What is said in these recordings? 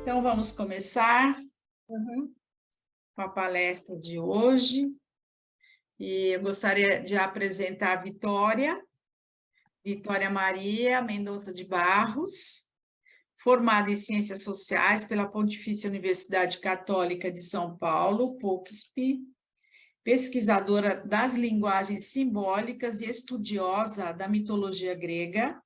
Então, vamos começar com a palestra de hoje. E eu gostaria de apresentar a Vitória Maria Mendonça de Barros, formada em Ciências Sociais pela Pontifícia Universidade Católica de São Paulo, PUC-SP, pesquisadora das linguagens simbólicas e estudiosa da mitologia grega.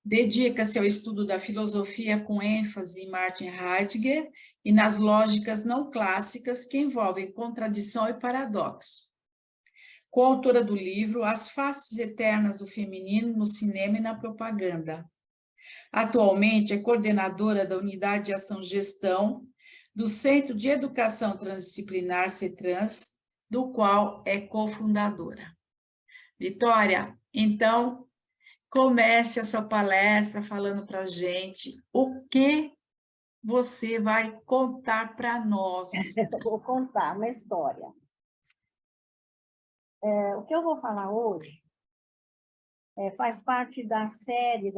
Dedica-se ao estudo da filosofia com ênfase em Martin Heidegger e nas lógicas não clássicas que envolvem contradição e paradoxo. Coautora do livro As Faces Eternas do Feminino no Cinema e na Propaganda. Atualmente é coordenadora da Unidade de Ação e Gestão do Centro de Educação Transdisciplinar CETRANS, do qual é cofundadora. Vitória, então, comece a sua palestra falando para a gente o que você vai contar para nós. Eu vou contar uma história. O que eu vou falar hoje faz parte da série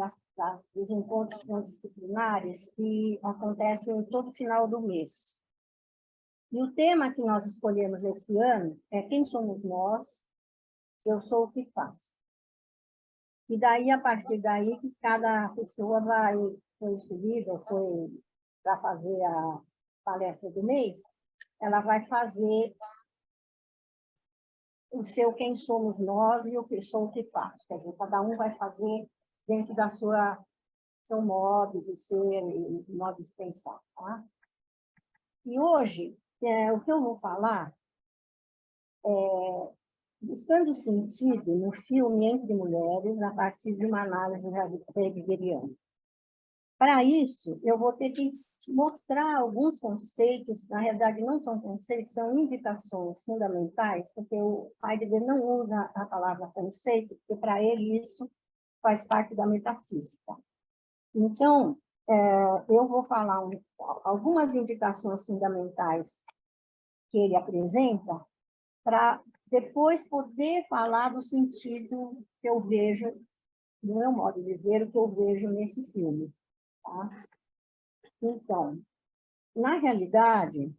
dos encontros transdisciplinares que acontecem todo final do mês. E o tema que nós escolhemos esse ano é Quem somos nós? Eu sou o que faço. E daí, a partir daí, que cada pessoa foi escolhida, foi para fazer a palestra do mês, ela vai fazer o seu quem somos nós e o que sou o que faço. Quer dizer, cada um vai fazer dentro da seu modo de ser e modo de pensar. Tá? E hoje, o que eu vou falar é buscando sentido no filme Entre Mulheres, a partir de uma análise heideggeriana. Para isso, eu vou ter que mostrar alguns conceitos, na realidade não são conceitos, são indicações fundamentais, porque o Heidegger não usa a palavra conceito, porque para ele isso faz parte da metafísica. Então, eu vou falar algumas indicações fundamentais que ele apresenta, para depois poder falar do sentido que eu vejo, do meu modo de ver, o que eu vejo nesse filme. Tá? Então, na realidade,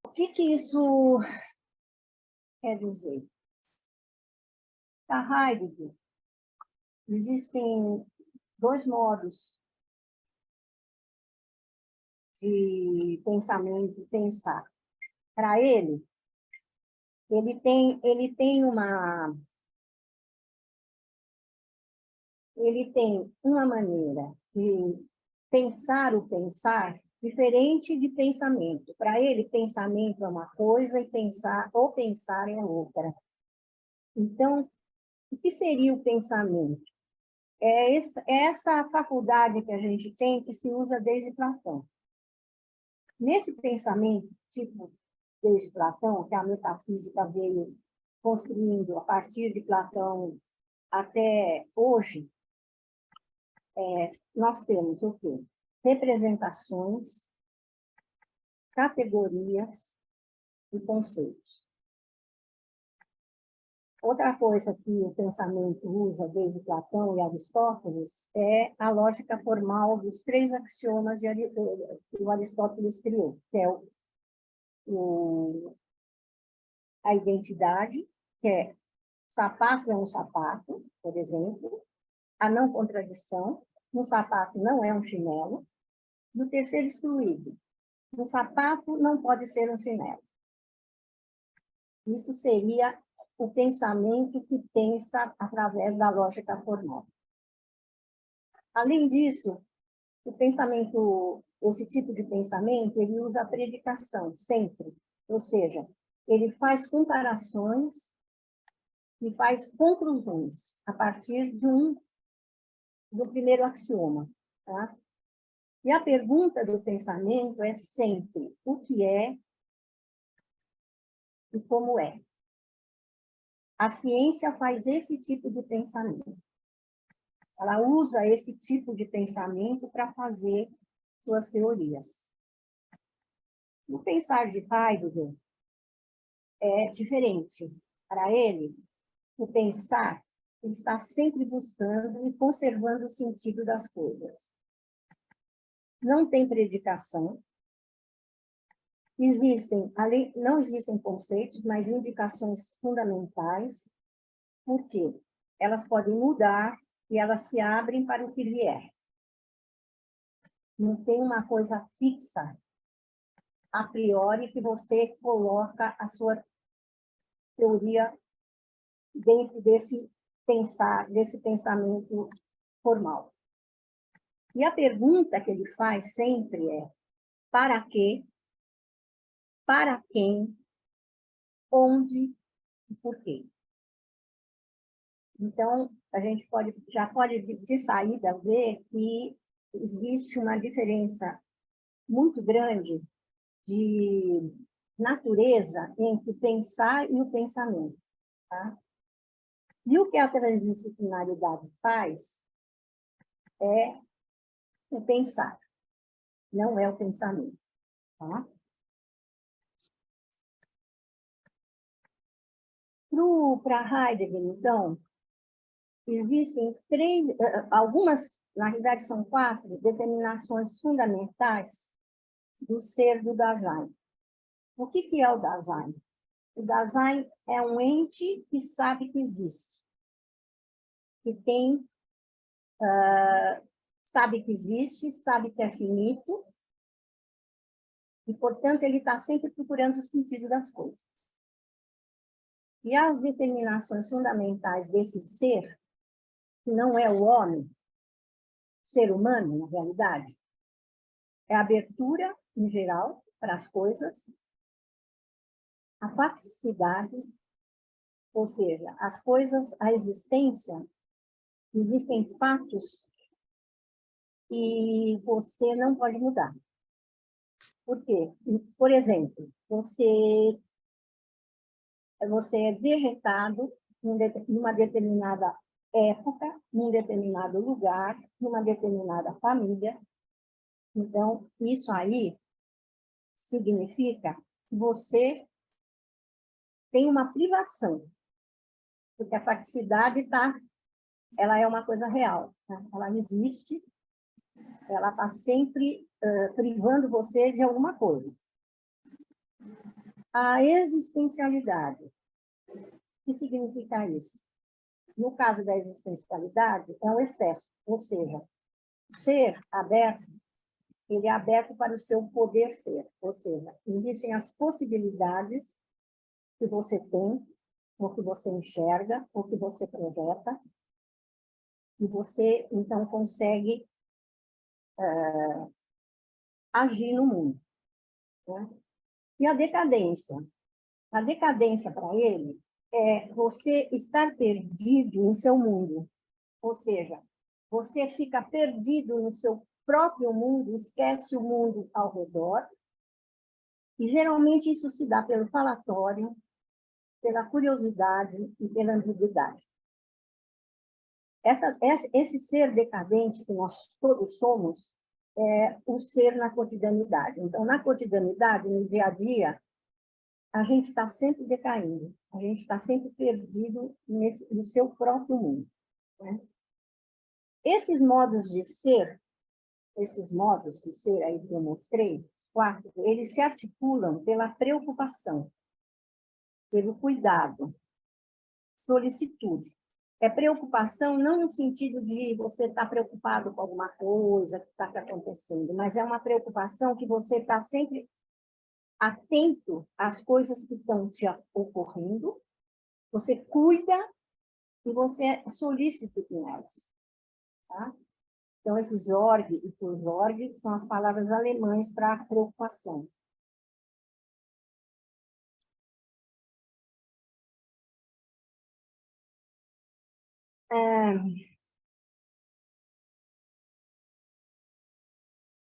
o que isso quer dizer? Para Heidegger, existem dois modos de pensamento e pensar. Para ele tem uma maneira de pensar o pensar diferente de pensamento. Para ele, pensamento é uma coisa e pensar é outra. Então, o que seria o pensamento? É essa faculdade que a gente tem que se usa desde Platão. Nesse pensamento, tipo, desde Platão, que a metafísica veio construindo a partir de Platão até hoje, nós temos o quê? Representações, categorias e conceitos. Outra coisa que o pensamento usa desde Platão e Aristóteles é a lógica formal dos 3 axiomas que o Aristóteles criou, que é a identidade, que é sapato é um sapato, por exemplo, a não contradição, um sapato não é um chinelo, e o terceiro excluído, um sapato não pode ser um chinelo. Isso seria o pensamento que pensa através da lógica formal. Além disso, esse tipo de pensamento, ele usa a predicação, sempre. Ou seja, ele faz comparações e faz conclusões a partir do primeiro axioma. Tá? E a pergunta do pensamento é sempre o que é e como é. A ciência faz esse tipo de pensamento. Ela usa esse tipo de pensamento para fazer suas teorias. O pensar de Heidegger é diferente. Para ele, o pensar está sempre buscando e conservando o sentido das coisas. não tem predicação, não existem conceitos, mas indicações fundamentais, porque elas podem mudar e elas se abrem para o que vier. Não tem uma coisa fixa, a priori, que você coloca a sua teoria dentro desse pensamento formal. E a pergunta que ele faz sempre é: para quê? Para quem? Onde e por quê? Então, a gente já pode de saída ver que existe uma diferença muito grande de natureza entre o pensar e o pensamento. Tá? E o que a transdisciplinaridade faz é o pensar, não é o pensamento. Tá? Para Heidegger, então, existem algumas, na realidade são 4, determinações fundamentais do ser do Dasein. O que é o Dasein? O Dasein é um ente que sabe que existe, que tem, sabe que existe, sabe que é finito, e, portanto, ele está sempre procurando o sentido das coisas. E as determinações fundamentais desse ser, que não é o homem, ser humano, na realidade, é a abertura, em geral, para as coisas, a facticidade, ou seja, as coisas, a existência, existem fatos e você não pode mudar. Por quê? Por exemplo, você é vegetado numa determinada época, num determinado lugar, numa determinada família. Então, isso aí significa que você tem uma privação, porque a facticidade ela é uma coisa real, né? Ela existe, ela está sempre privando você de alguma coisa. A existencialidade, o que significa isso? No caso da existencialidade, é um excesso, ou seja, o ser aberto, ele é aberto para o seu poder ser, ou seja, existem as possibilidades que você tem, ou que você enxerga, ou que você projeta, e você, então, consegue agir no mundo. Né? E a decadência? A decadência, para ele, é você estar perdido em seu mundo. Ou seja, você fica perdido no seu próprio mundo, esquece o mundo ao redor, e geralmente isso se dá pelo falatório, pela curiosidade e pela ambiguidade. Esse ser decadente que nós todos somos é o ser na cotidianidade. Então, na cotidianidade, no dia a dia, a gente está sempre decaindo, a gente está sempre perdido no seu próprio mundo. Né? Esses modos de ser aí que eu mostrei, 4, eles se articulam pela preocupação, pelo cuidado, solicitude. É preocupação não no sentido de você estar preocupado com alguma coisa que está acontecendo, mas é uma preocupação que você está sempre atento às coisas que estão te ocorrendo, você cuida e você é solícito com elas. Tá? Então, esses Sorge e Fürsorge são as palavras alemãs para preocupação.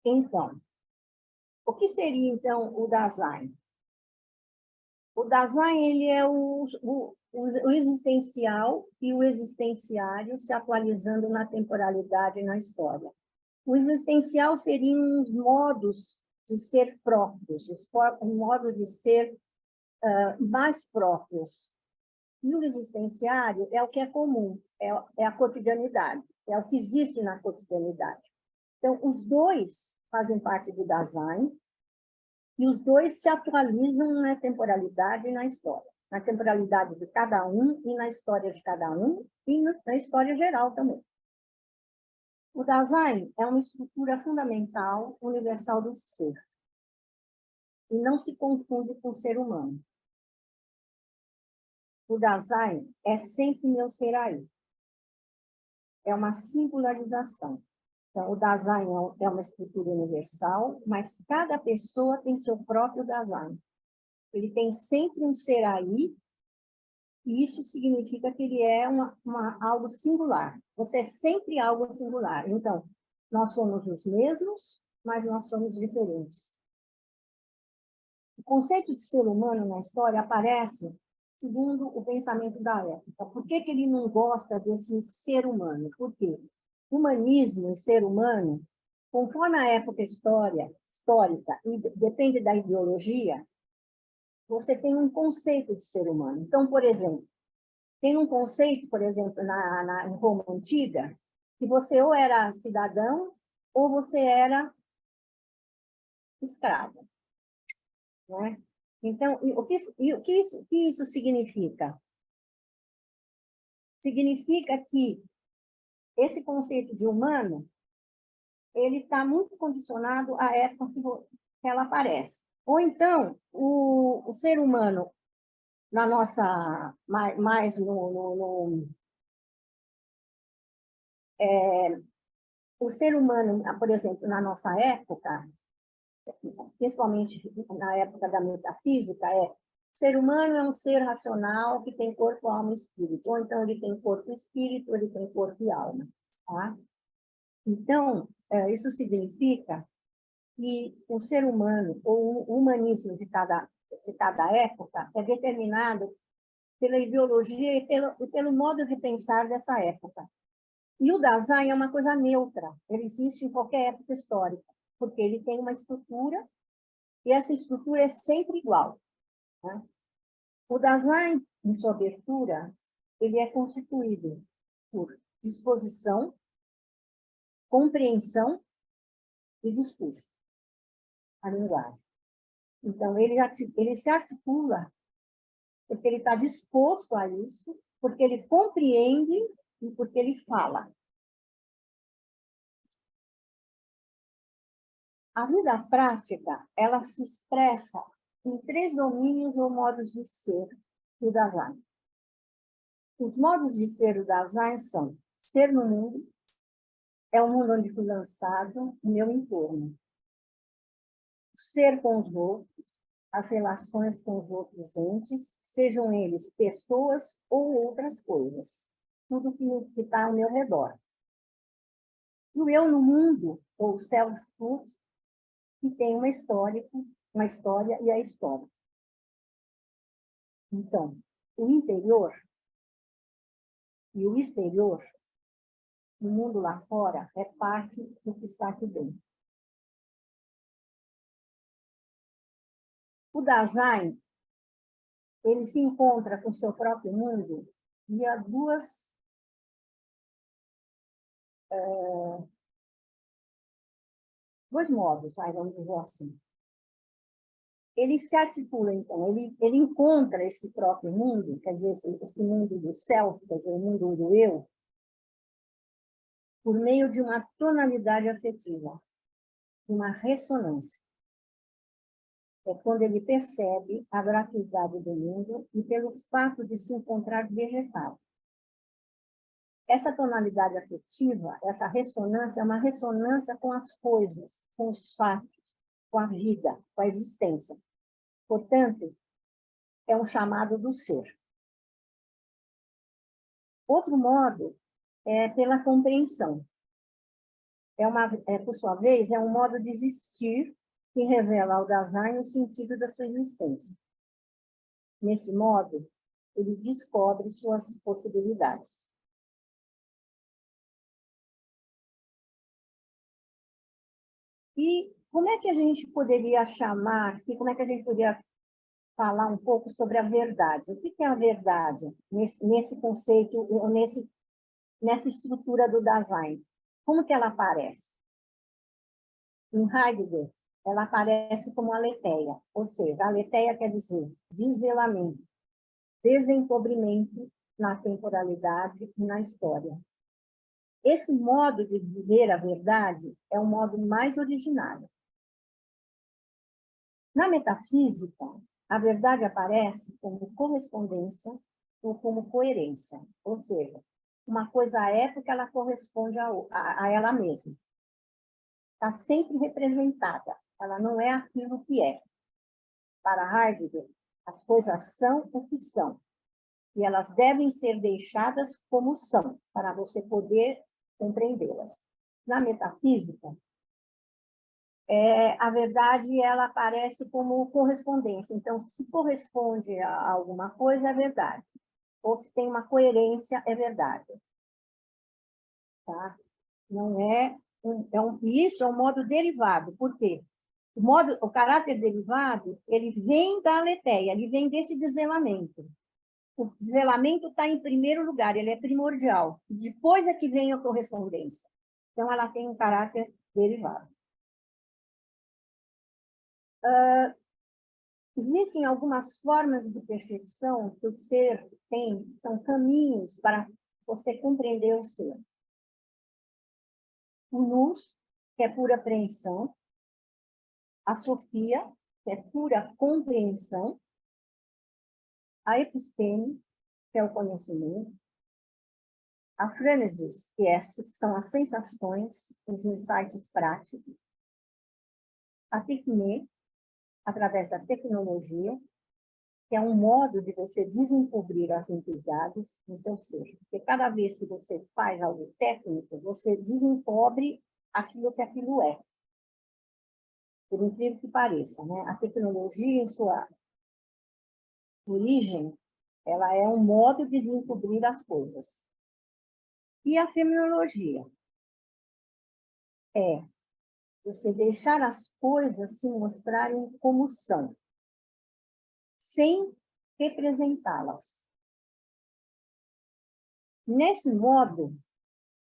Então, o que seria, então, o Dasein? O Dasein, ele é o existencial e o existenciário se atualizando na temporalidade e na história. O existencial seriam os modos de ser próprios, os modos de ser mais próprios. E o existenciário é o que é comum, é a cotidianidade, é o que existe na cotidianidade. Então, os dois fazem parte do Dasein, e os dois se atualizam na temporalidade e na história. Na temporalidade de cada um, e na história de cada um, e na história geral também. O Dasein é uma estrutura fundamental, universal do ser, e não se confunde com o ser humano. O Dasein é sempre meu ser aí. É uma singularização. Então, o Dasein é uma estrutura universal, mas cada pessoa tem seu próprio Dasein. Ele tem sempre um ser aí, e isso significa que ele é algo singular. Você é sempre algo singular. Então, nós somos os mesmos, mas nós somos diferentes. O conceito de ser humano na história aparece segundo o pensamento da época. Por que ele não gosta desse ser humano? Por quê? Humanismo e ser humano, conforme a época histórica, e depende da ideologia, você tem um conceito de ser humano. Então, por exemplo, tem um conceito, por exemplo, em Roma Antiga, que você ou era cidadão ou você era escravo, né? Então, o que isso significa? Significa que esse conceito de humano, ele está muito condicionado à época que ela aparece. Ou então, o ser humano, na nossa, mais o ser humano, por exemplo, na nossa época, principalmente na época da metafísica, o ser humano é um ser racional que tem corpo, alma e espírito. Ou então ele tem corpo e espírito, ele tem corpo e alma. Tá? Então, isso significa que o ser humano, ou o humanismo de cada época, é determinado pela ideologia e pelo modo de pensar dessa época. E o Dasein é uma coisa neutra, ele existe em qualquer época histórica, porque ele tem uma estrutura, e essa estrutura é sempre igual. Né? O Dasein, em sua abertura, ele é constituído por disposição, compreensão e discurso, a linguagem. Então, ele se articula porque ele está disposto a isso, porque ele compreende e porque ele fala. A vida prática, ela se expressa em 3 domínios ou modos de ser do Dasein. Os modos de ser do Dasein são ser no mundo, é o mundo onde fui lançado, o meu entorno. Ser com os outros, as relações com os outros entes, sejam eles pessoas ou outras coisas. Tudo que está ao meu redor. E o eu no mundo, ou self-truth, que tem uma história e a história. Então, o interior e o exterior, o mundo lá fora, é parte do que está aqui dentro. O Dasein, ele se encontra com o seu próprio mundo via dois modos, vamos dizer assim. Ele se articula, então, ele encontra esse próprio mundo, quer dizer, esse mundo do self, quer dizer, o mundo do eu, por meio de uma tonalidade afetiva, de uma ressonância. É quando ele percebe a gratuidade do mundo e pelo fato de se encontrar vegetal. Essa tonalidade afetiva, essa ressonância, é uma ressonância com as coisas, com os fatos, com a vida, com a existência. Portanto, é um chamado do ser. Outro modo é pela compreensão. Por sua vez, é um modo de existir que revela ao Dasein o sentido da sua existência. Nesse modo, ele descobre suas possibilidades. E como é que a gente poderia chamar, como é que a gente poderia falar um pouco sobre a verdade? O que é a verdade nesse conceito, nessa estrutura do Dasein? Como que ela aparece? Em Heidegger, ela aparece como aletheia, ou seja, aletheia quer dizer desvelamento, desencobrimento na temporalidade e na história. Esse modo de viver a verdade é o modo mais originário. Na metafísica, a verdade aparece como correspondência ou como coerência, ou seja, uma coisa é porque ela corresponde a ela mesma. Está sempre representada, ela não é aquilo que é. Para Heidegger, as coisas são o que são, e elas devem ser deixadas como são, para você poder compreendê-las. Na metafísica, a verdade ela aparece como correspondência. Então, se corresponde a alguma coisa, é verdade. Ou se tem uma coerência, é verdade. Tá? Não isso é um modo derivado. Por quê? O caráter derivado, ele vem da aletheia, ele vem desse desvelamento. O desvelamento está em primeiro lugar, ele é primordial. Depois é que vem a correspondência. Então, ela tem um caráter derivado. Existem algumas formas de percepção que o ser tem, são caminhos para você compreender o ser. O nous, que é pura apreensão. A sofia, que é pura compreensão. A episteme, que é o conhecimento. A frênesis, que são as sensações, os insights práticos. A tecne, através da tecnologia, que é um modo de você desencobrir as entidades no seu ser. Porque cada vez que você faz algo técnico, você desencobre aquilo que aquilo é. Por incrível que pareça, né? A tecnologia, em sua origem, ela é um modo de desencobrir as coisas. E a fenomenologia é você deixar as coisas se mostrarem como são, sem representá-las. Nesse modo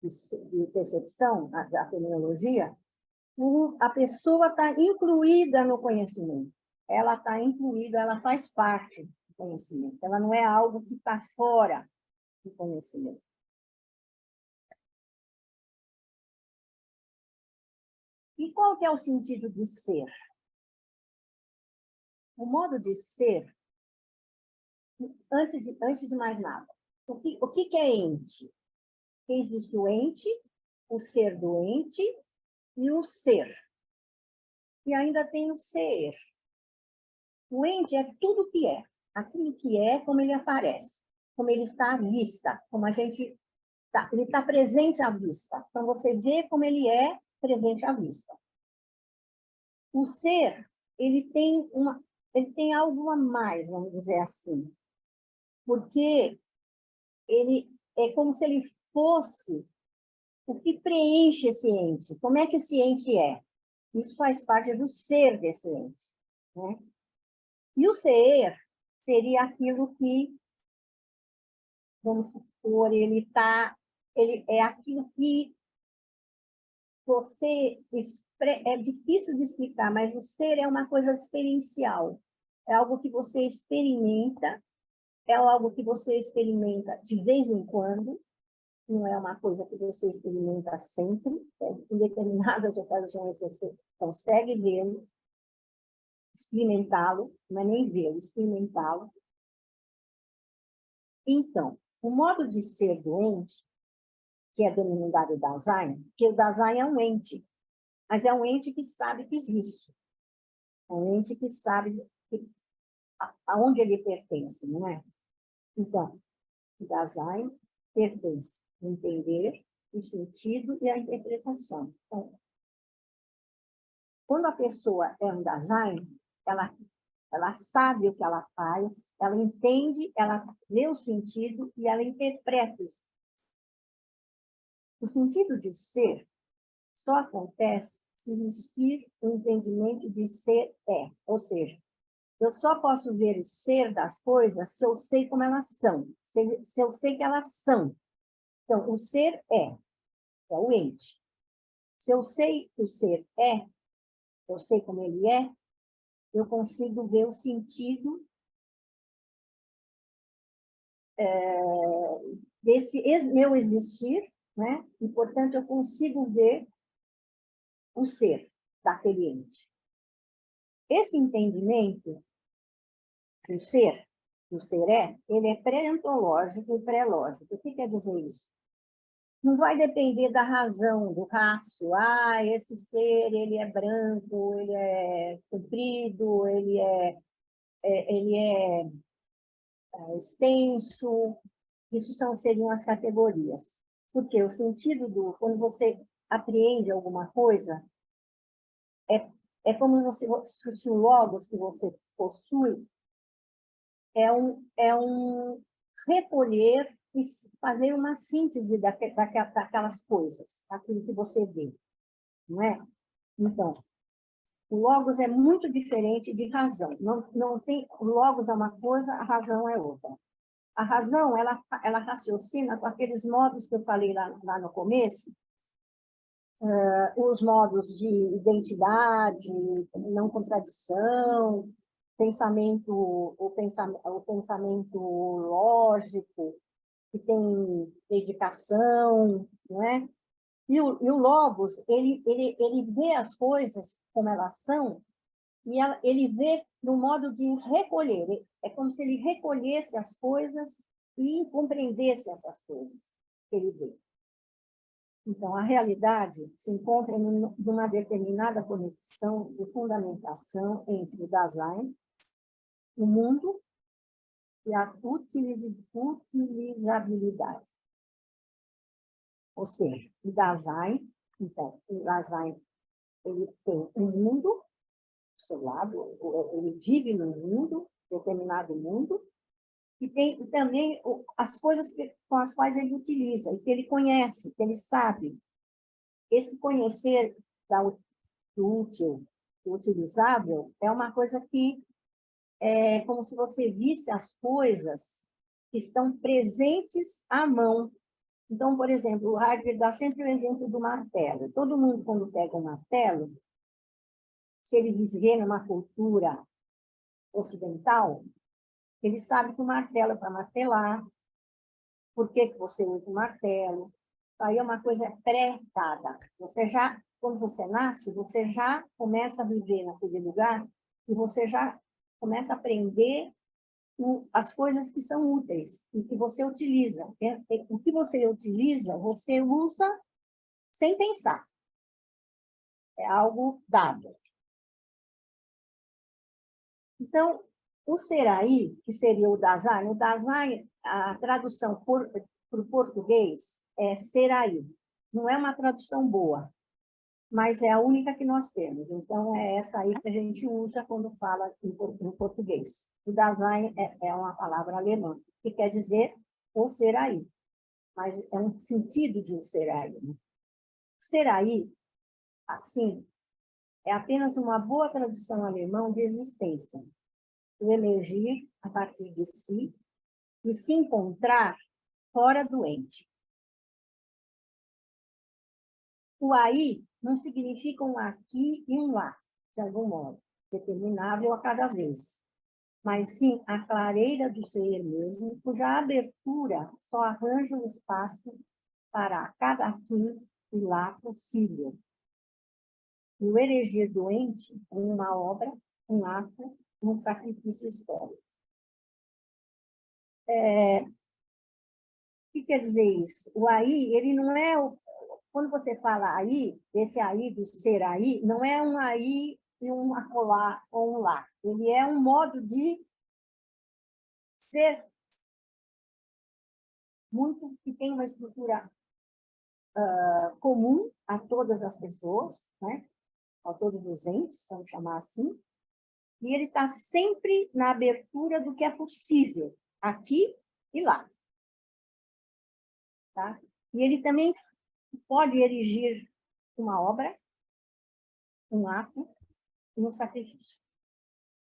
de percepção, da fenomenologia, a pessoa está incluída no conhecimento. Ela está incluída, ela faz parte do conhecimento. Ela não é algo que está fora do conhecimento. E qual que é o sentido de ser? O modo de ser, antes de mais nada, o que é ente? Existe o ente, o ser doente e o ser. E ainda tem o ser. O ente é tudo que é. Aquilo que é, como ele aparece. Como ele está à vista. Como a gente... ele está presente à vista. Então, você vê como ele é presente à vista. O ser, ele tem algo a mais, vamos dizer assim. Porque ele é como se ele fosse o que preenche esse ente. Como é que esse ente é? Isso faz parte do ser desse ente. Né? E o ser seria aquilo que, vamos supor, ele é aquilo que é difícil de explicar, mas o ser é uma coisa experiencial. É algo que você experimenta, é algo que você experimenta de vez em quando, não é uma coisa que você experimenta sempre, em determinadas ocasiões você consegue vê-lo, experimentá-lo, não é nem vê-lo, experimentá-lo. Então, o modo de ser doente, que é denominado Dasein, que o Dasein é um ente, mas é um ente que sabe que existe. É um ente que sabe aonde ele pertence, não é? Então, o Dasein pertence ao entender, o sentido e a interpretação. Então, quando a pessoa é um Dasein, ela sabe o que ela faz, ela entende, ela vê o sentido e ela interpreta isso. O sentido de ser só acontece se existir um entendimento de ser é. Ou seja, eu só posso ver o ser das coisas se eu sei como elas são, se eu sei que elas são. Então, o ser é o ente. Se eu sei que o ser é, eu sei como ele é, eu consigo ver o sentido desse meu existir, né? E, portanto, eu consigo ver o ser daquele ente. Esse entendimento do ser ele é pré-ontológico e pré-lógico. O que quer dizer isso? Não vai depender da razão, do raço. Ah, esse ser, ele é branco, ele é comprido, ele é extenso. Isso seriam as categorias. Porque o sentido quando você apreende alguma coisa, é como se o logos que você possui é um recolher e fazer uma síntese daquelas coisas, daquilo que você vê, não é? Então, o logos é muito diferente de razão. Não tem, o logos é uma coisa, a razão é outra. A razão, ela raciocina com aqueles modos que eu falei lá no começo, os modos de identidade, não contradição, o pensamento lógico, que tem dedicação, não é? E o logos, ele vê as coisas como elas são, e ele vê no modo de recolher. É como se ele recolhesse as coisas e compreendesse essas coisas que ele vê. Então, a realidade se encontra numa determinada conexão de fundamentação entre o Dasein, o mundo e a utilizabilidade. Ou seja, o Dasein, então, o Dasein, ele tem um mundo do seu lado, ele vive num mundo, determinado mundo, e tem também as coisas com as quais ele utiliza, e que ele conhece, que ele sabe. Esse conhecer do útil, do utilizável, é uma coisa que é como se você visse as coisas que estão presentes à mão. Então, por exemplo, o Heidegger dá sempre o exemplo do martelo. Todo mundo, quando pega um martelo, se ele viver numa cultura ocidental, ele sabe que o martelo é para martelar. Por que você usa o martelo? Aí é uma coisa pré-dada. Quando você nasce, você já começa a viver naquele lugar e você já começa a aprender as coisas que são úteis e que você utiliza. O que você usa sem pensar. É algo dado. Então, o Seraí, que seria o Dasein, a tradução para o português é Seraí. Não é uma tradução boa, mas é a única que nós temos. Então, é essa aí que a gente usa quando fala em português. O Dasein é uma palavra alemã, que quer dizer o Seraí, mas é um sentido de um Seraí. Né? Seraí, assim, é apenas uma boa tradução alemã de existência. O emergir a partir de si e se encontrar fora do ente. O aí não significa um aqui e um lá, de algum modo, determinável a cada vez, mas sim a clareira do ser mesmo, cuja abertura só arranja um espaço para cada aqui e lá possível. E o erigir do ente em uma obra, um ato, um sacrifício histórico. O que quer dizer isso? O aí, ele não é quando você fala aí, esse aí do ser aí, não é um aí e um acolá ou um lá. Ele é um modo de ser muito que tem uma estrutura comum a todas as pessoas, né? A todos os entes, vamos chamar assim, e ele está sempre na abertura do que é possível, aqui e lá. Tá? E ele também pode erigir uma obra, um ato e um sacrifício.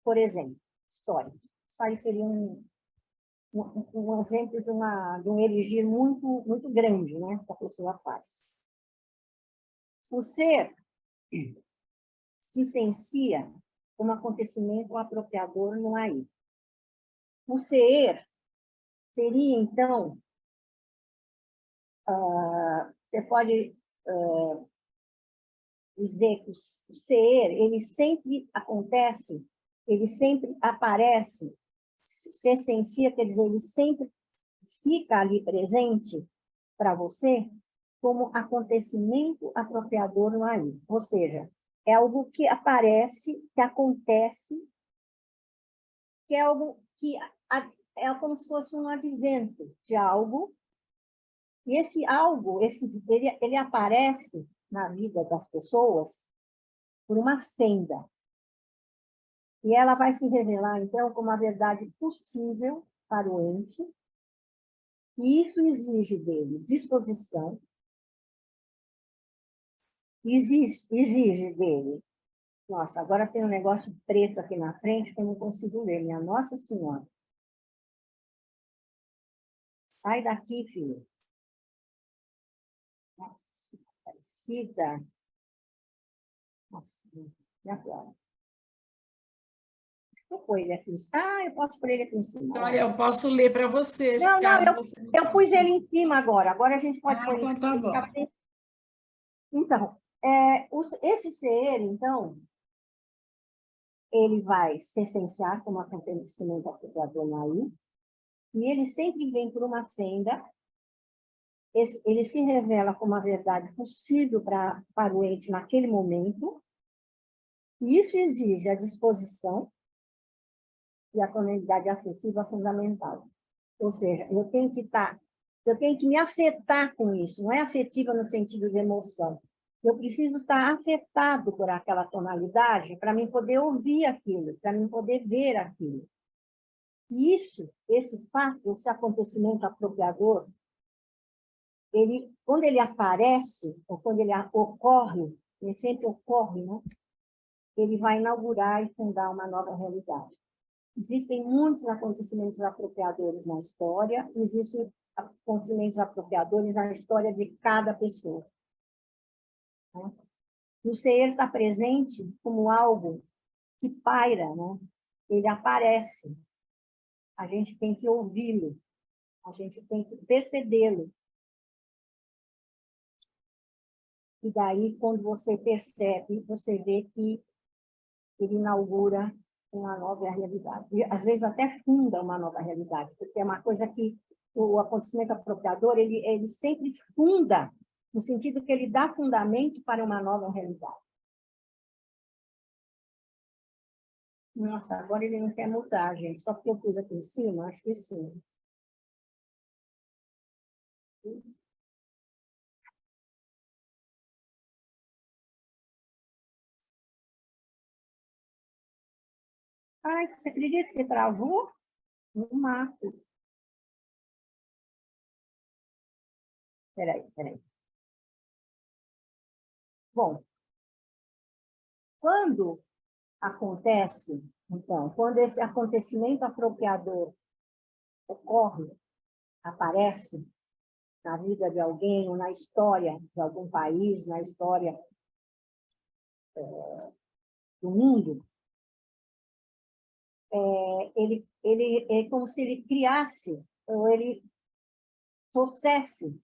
Por exemplo, história. Isso aí seria um exemplo de um erigir muito, muito grande, né, que a pessoa faz. O ser se sensia como acontecimento apropriador no aí. O ser seria, então, você pode dizer que o ser, ele sempre acontece, ele sempre aparece, se essencia, quer dizer, ele sempre fica ali presente para você como acontecimento apropriador no aí. Ou seja, é algo que aparece, que acontece, que é algo que é como se fosse um advento de algo, e esse algo, ele aparece na vida das pessoas por uma fenda. E ela vai se revelar, então, como a verdade possível para o ente, e isso exige dele disposição, exige dele. Nossa, agora tem um negócio preto aqui na frente que eu não consigo ler, minha Nossa Senhora. Sai daqui, filho. Nossa, parecida. Nossa, e agora? Eu pôr ele aqui. Ah, eu posso pôr ele aqui em cima. Olha, eu posso ler para você, Não, caso você não eu pus ele consiga. em cima agora. Agora a gente pode pôr ele em Então tá bom. cima. Então, esse ser, então, ele vai se essenciar como acontecimento apropriador no aí, e ele sempre vem por uma fenda, ele se revela como a verdade possível para o ente naquele momento, e isso exige a disposição e a tonalidade afetiva fundamental. Ou seja, eu tenho que me afetar com isso, não é afetiva no sentido de emoção. Eu preciso estar afetado por aquela tonalidade para mim poder ouvir aquilo, para mim poder ver aquilo. E isso, esse fato, esse acontecimento apropriador, quando ele aparece, ou quando ele ocorre, ele sempre ocorre, né? Ele vai inaugurar e fundar uma nova realidade. Existem muitos acontecimentos apropriadores na história, existem acontecimentos apropriadores na história de cada pessoa. Né? E o ser está presente como algo que paira, né? Ele aparece. A gente tem que ouvi-lo, a gente tem que percebê-lo. E daí, quando você percebe, você vê que ele inaugura uma nova realidade. E, às vezes, até funda uma nova realidade, porque é uma coisa que o acontecimento apropriador, ele sempre funda, no sentido que ele dá fundamento para uma nova realidade. Nossa, agora ele não quer mudar, gente. Só porque eu pus aqui em cima, acho que sim. Ai, você acredita que travou? No mato. Peraí. Bom, quando acontece, então, quando esse acontecimento apropriador ocorre, aparece na vida de alguém, ou na história de algum país, na história do mundo, ele é como se ele criasse, ou ele trouxesse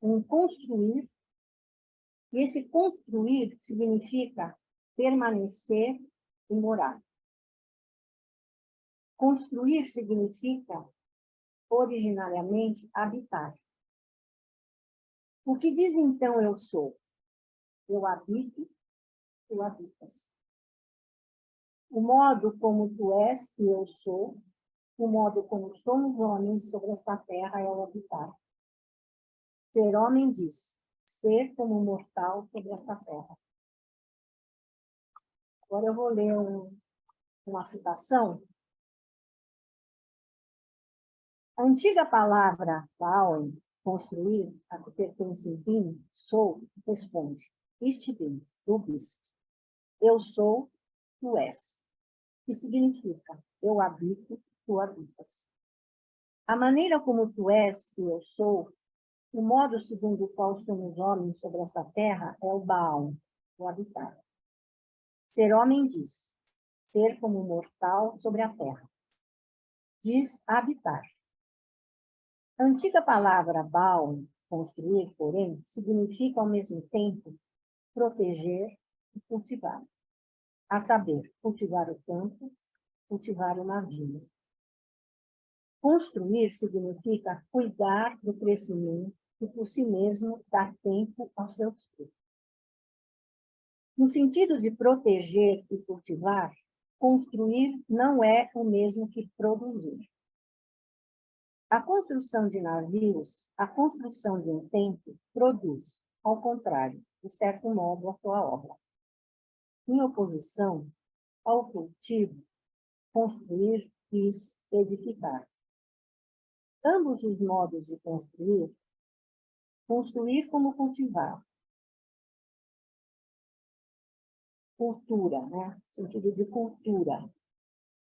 um construir, e esse construir significa permanecer e morar. Construir significa, originariamente, habitar. O que diz então eu sou? Eu habito, tu habitas. O modo como tu és e eu sou, o modo como somos homens sobre esta terra é o habitar. Ser homem diz, ser como mortal sobre esta terra. Agora eu vou ler uma citação. A antiga palavra bauen, construir, a que pertence bin, sou, responde, isti bin, tu bist. Eu sou, tu és. Que significa, eu habito, tu habitas. A maneira como tu és e eu sou, o modo segundo o qual somos homens sobre essa terra é o baal, o habitar. Ser homem diz, ser como mortal sobre a terra. Diz habitar. A antiga palavra baum, construir, porém, significa ao mesmo tempo proteger e cultivar. A saber, cultivar o campo, cultivar uma vinha. Construir significa cuidar do crescimento e, por si mesmo, dar tempo aos seus frutos. No sentido de proteger e cultivar, construir não é o mesmo que produzir. A construção de navios, a construção de um templo, produz, ao contrário, de certo modo, a sua obra. Em oposição ao cultivo, construir quis edificar. Ambos os modos de construir, construir como cultivar, cultura, né? No sentido de cultura,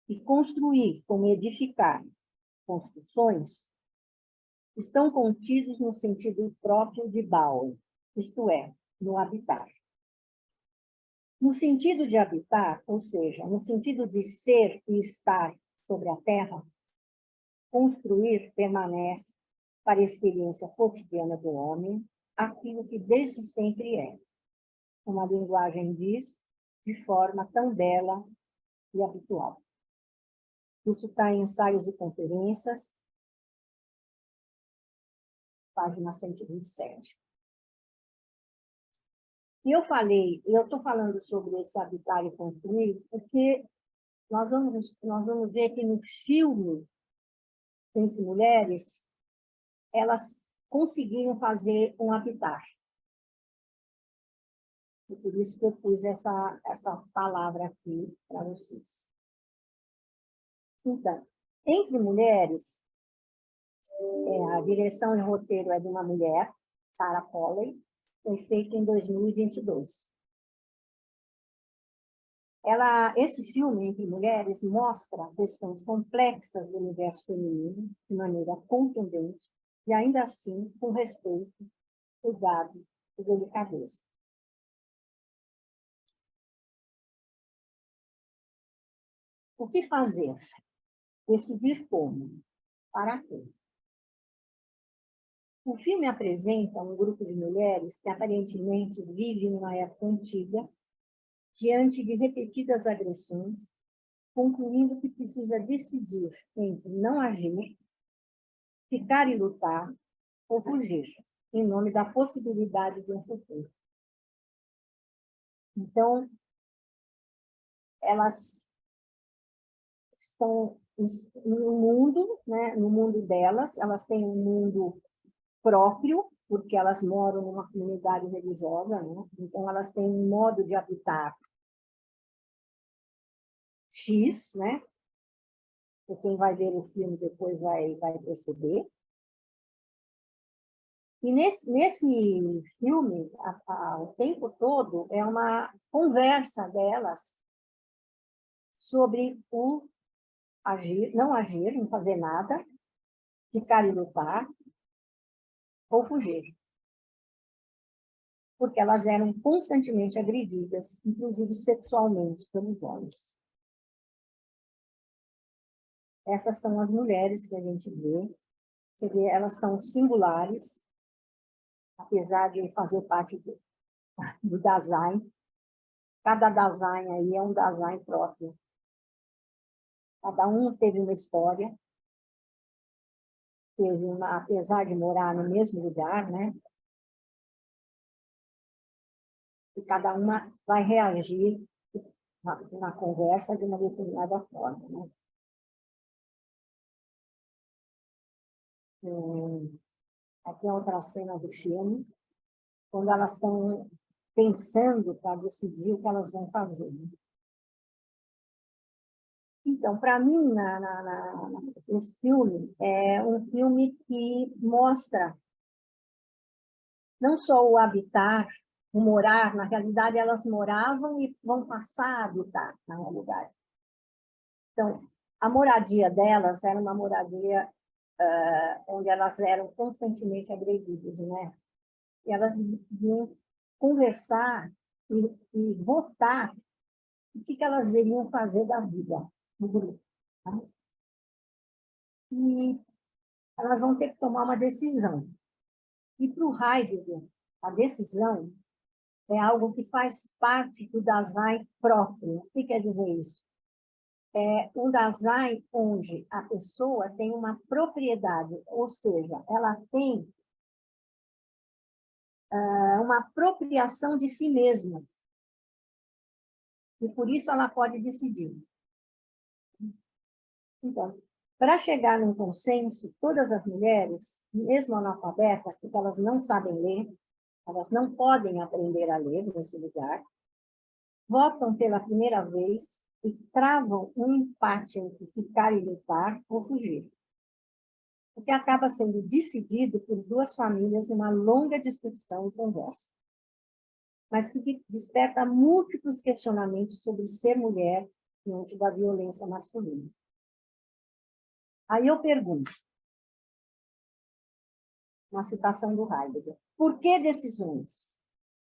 e construir como edificar, construções, estão contidos no sentido próprio de Baum, isto é, no habitar. No sentido de habitar, ou seja, no sentido de ser e estar sobre a terra, construir permanece, para a experiência cotidiana do homem, aquilo que desde sempre é. Uma linguagem diz, de forma tão bela e habitual. Isso está em Ensaios e Conferências, página 127. E eu estou falando sobre esse habitar e construir, porque nós vamos ver que no filme Entre Mulheres, elas conseguiram fazer um habitar. E por isso que eu pus essa palavra aqui para vocês. Então, Entre Mulheres, a direção e roteiro é de uma mulher, Sarah Polley, foi feito em 2022. Esse filme, Entre Mulheres, mostra questões complexas do universo feminino de maneira contundente e, ainda assim, com respeito, cuidado e delicadeza. O que fazer? Decidir como? Para quê? O filme apresenta um grupo de mulheres que aparentemente vive numa época antiga, diante de repetidas agressões, concluindo que precisa decidir entre não agir, ficar e lutar, ou fugir, em nome da possibilidade de um futuro. Então, elas estão no mundo, né, no mundo delas, elas têm um mundo próprio, porque elas moram numa comunidade religiosa, né? Então elas têm um modo de habitar X, né? E quem vai ver o filme depois vai perceber. E nesse filme, o tempo todo, é uma conversa delas sobre o agir, não agir, não fazer nada, ficar e lutar, ou fugir. Porque elas eram constantemente agredidas, inclusive sexualmente, pelos homens. Essas são as mulheres que a gente vê. Você vê, elas são singulares, apesar de fazer parte do Dasein. Cada Dasein aí é um Dasein próprio. Cada um teve uma história, apesar de morar no mesmo lugar, né? E cada uma vai reagir na conversa de uma determinada forma, né? Aqui é outra cena do filme, quando elas estão pensando para decidir o que elas vão fazer. Então, para mim, esse filme é um filme que mostra não só o habitar, o morar, na realidade elas moravam e vão passar a habitar, na realidade. Então, a moradia delas era uma moradia onde elas eram constantemente agredidas, né? E elas vinham conversar e votar o que elas iriam fazer da vida no grupo. Tá? E elas vão ter que tomar uma decisão. E para o Heidegger, a decisão é algo que faz parte do Dasein próprio. O que quer dizer isso? É um Dasein onde a pessoa tem uma propriedade, ou seja, ela tem uma apropriação de si mesma. E por isso ela pode decidir. Então, para chegar num consenso, todas as mulheres, mesmo analfabetas, porque elas não sabem ler, elas não podem aprender a ler nesse lugar, votam pela primeira vez e travam um empate entre ficar e lutar ou fugir. O que acaba sendo decidido por duas famílias numa longa discussão e conversa, mas que desperta múltiplos questionamentos sobre ser mulher diante da violência masculina. Aí eu pergunto, uma citação do Heidegger, por que decisões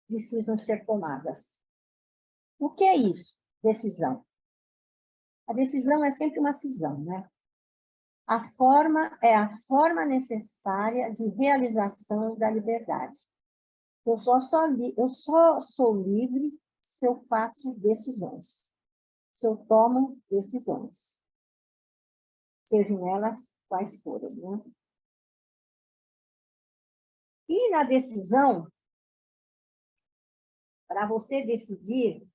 precisam ser tomadas? O que é isso, decisão? A decisão é sempre uma cisão, né? A forma é a forma necessária de realização da liberdade. Eu só sou livre se eu faço decisões, se eu tomo decisões, sejam elas quais forem, né? E na decisão, para você decidir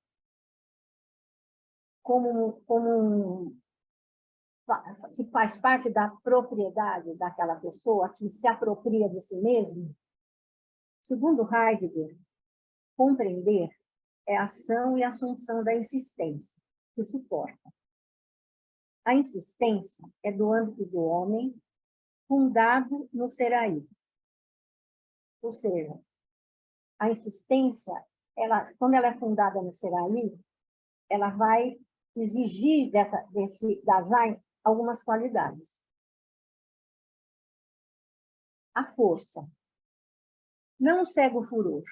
que faz parte da propriedade daquela pessoa, que se apropria de si mesmo, segundo Heidegger, compreender é a ação e assunção da insistência, que suporta. A insistência é do âmbito do homem, fundado no seraí. Ou seja, a insistência, quando ela é fundada no seraí, ela vai exigir desse Dasein algumas qualidades. A força. Não o cego furor,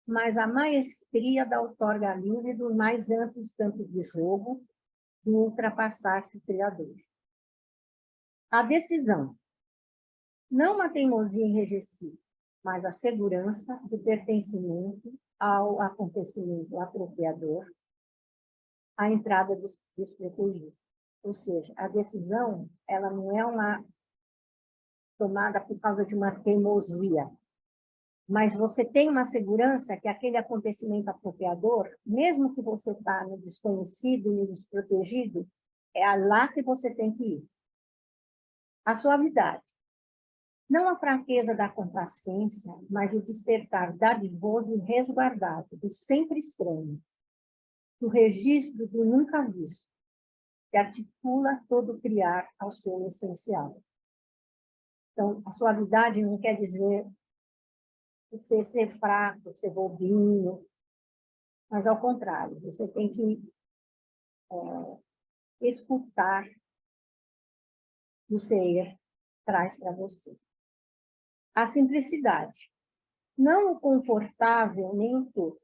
mas a maestria da outorga livre dos mais amplos campos de jogo, do ultrapassar-se criador. A decisão. Não uma teimosia enrijecida, mas a segurança do pertencimento ao acontecimento apropriador, à entrada dos desprotegidos. Ou seja, a decisão, ela não é uma tomada por causa de uma teimosia, mas você tem uma segurança que aquele acontecimento apropriador, mesmo que você está no desconhecido e no desprotegido, é lá que você tem que ir. A suavidade. Não a fraqueza da complacência, mas o despertar dadivoso e resguardado, do sempre estranho, do registro do nunca visto, que articula todo o criar ao seu essencial. Então, a suavidade não quer dizer você ser fraco, ser bobinho, mas ao contrário, você tem que escutar o ser traz para você. A simplicidade. Não o confortável nem o tosco,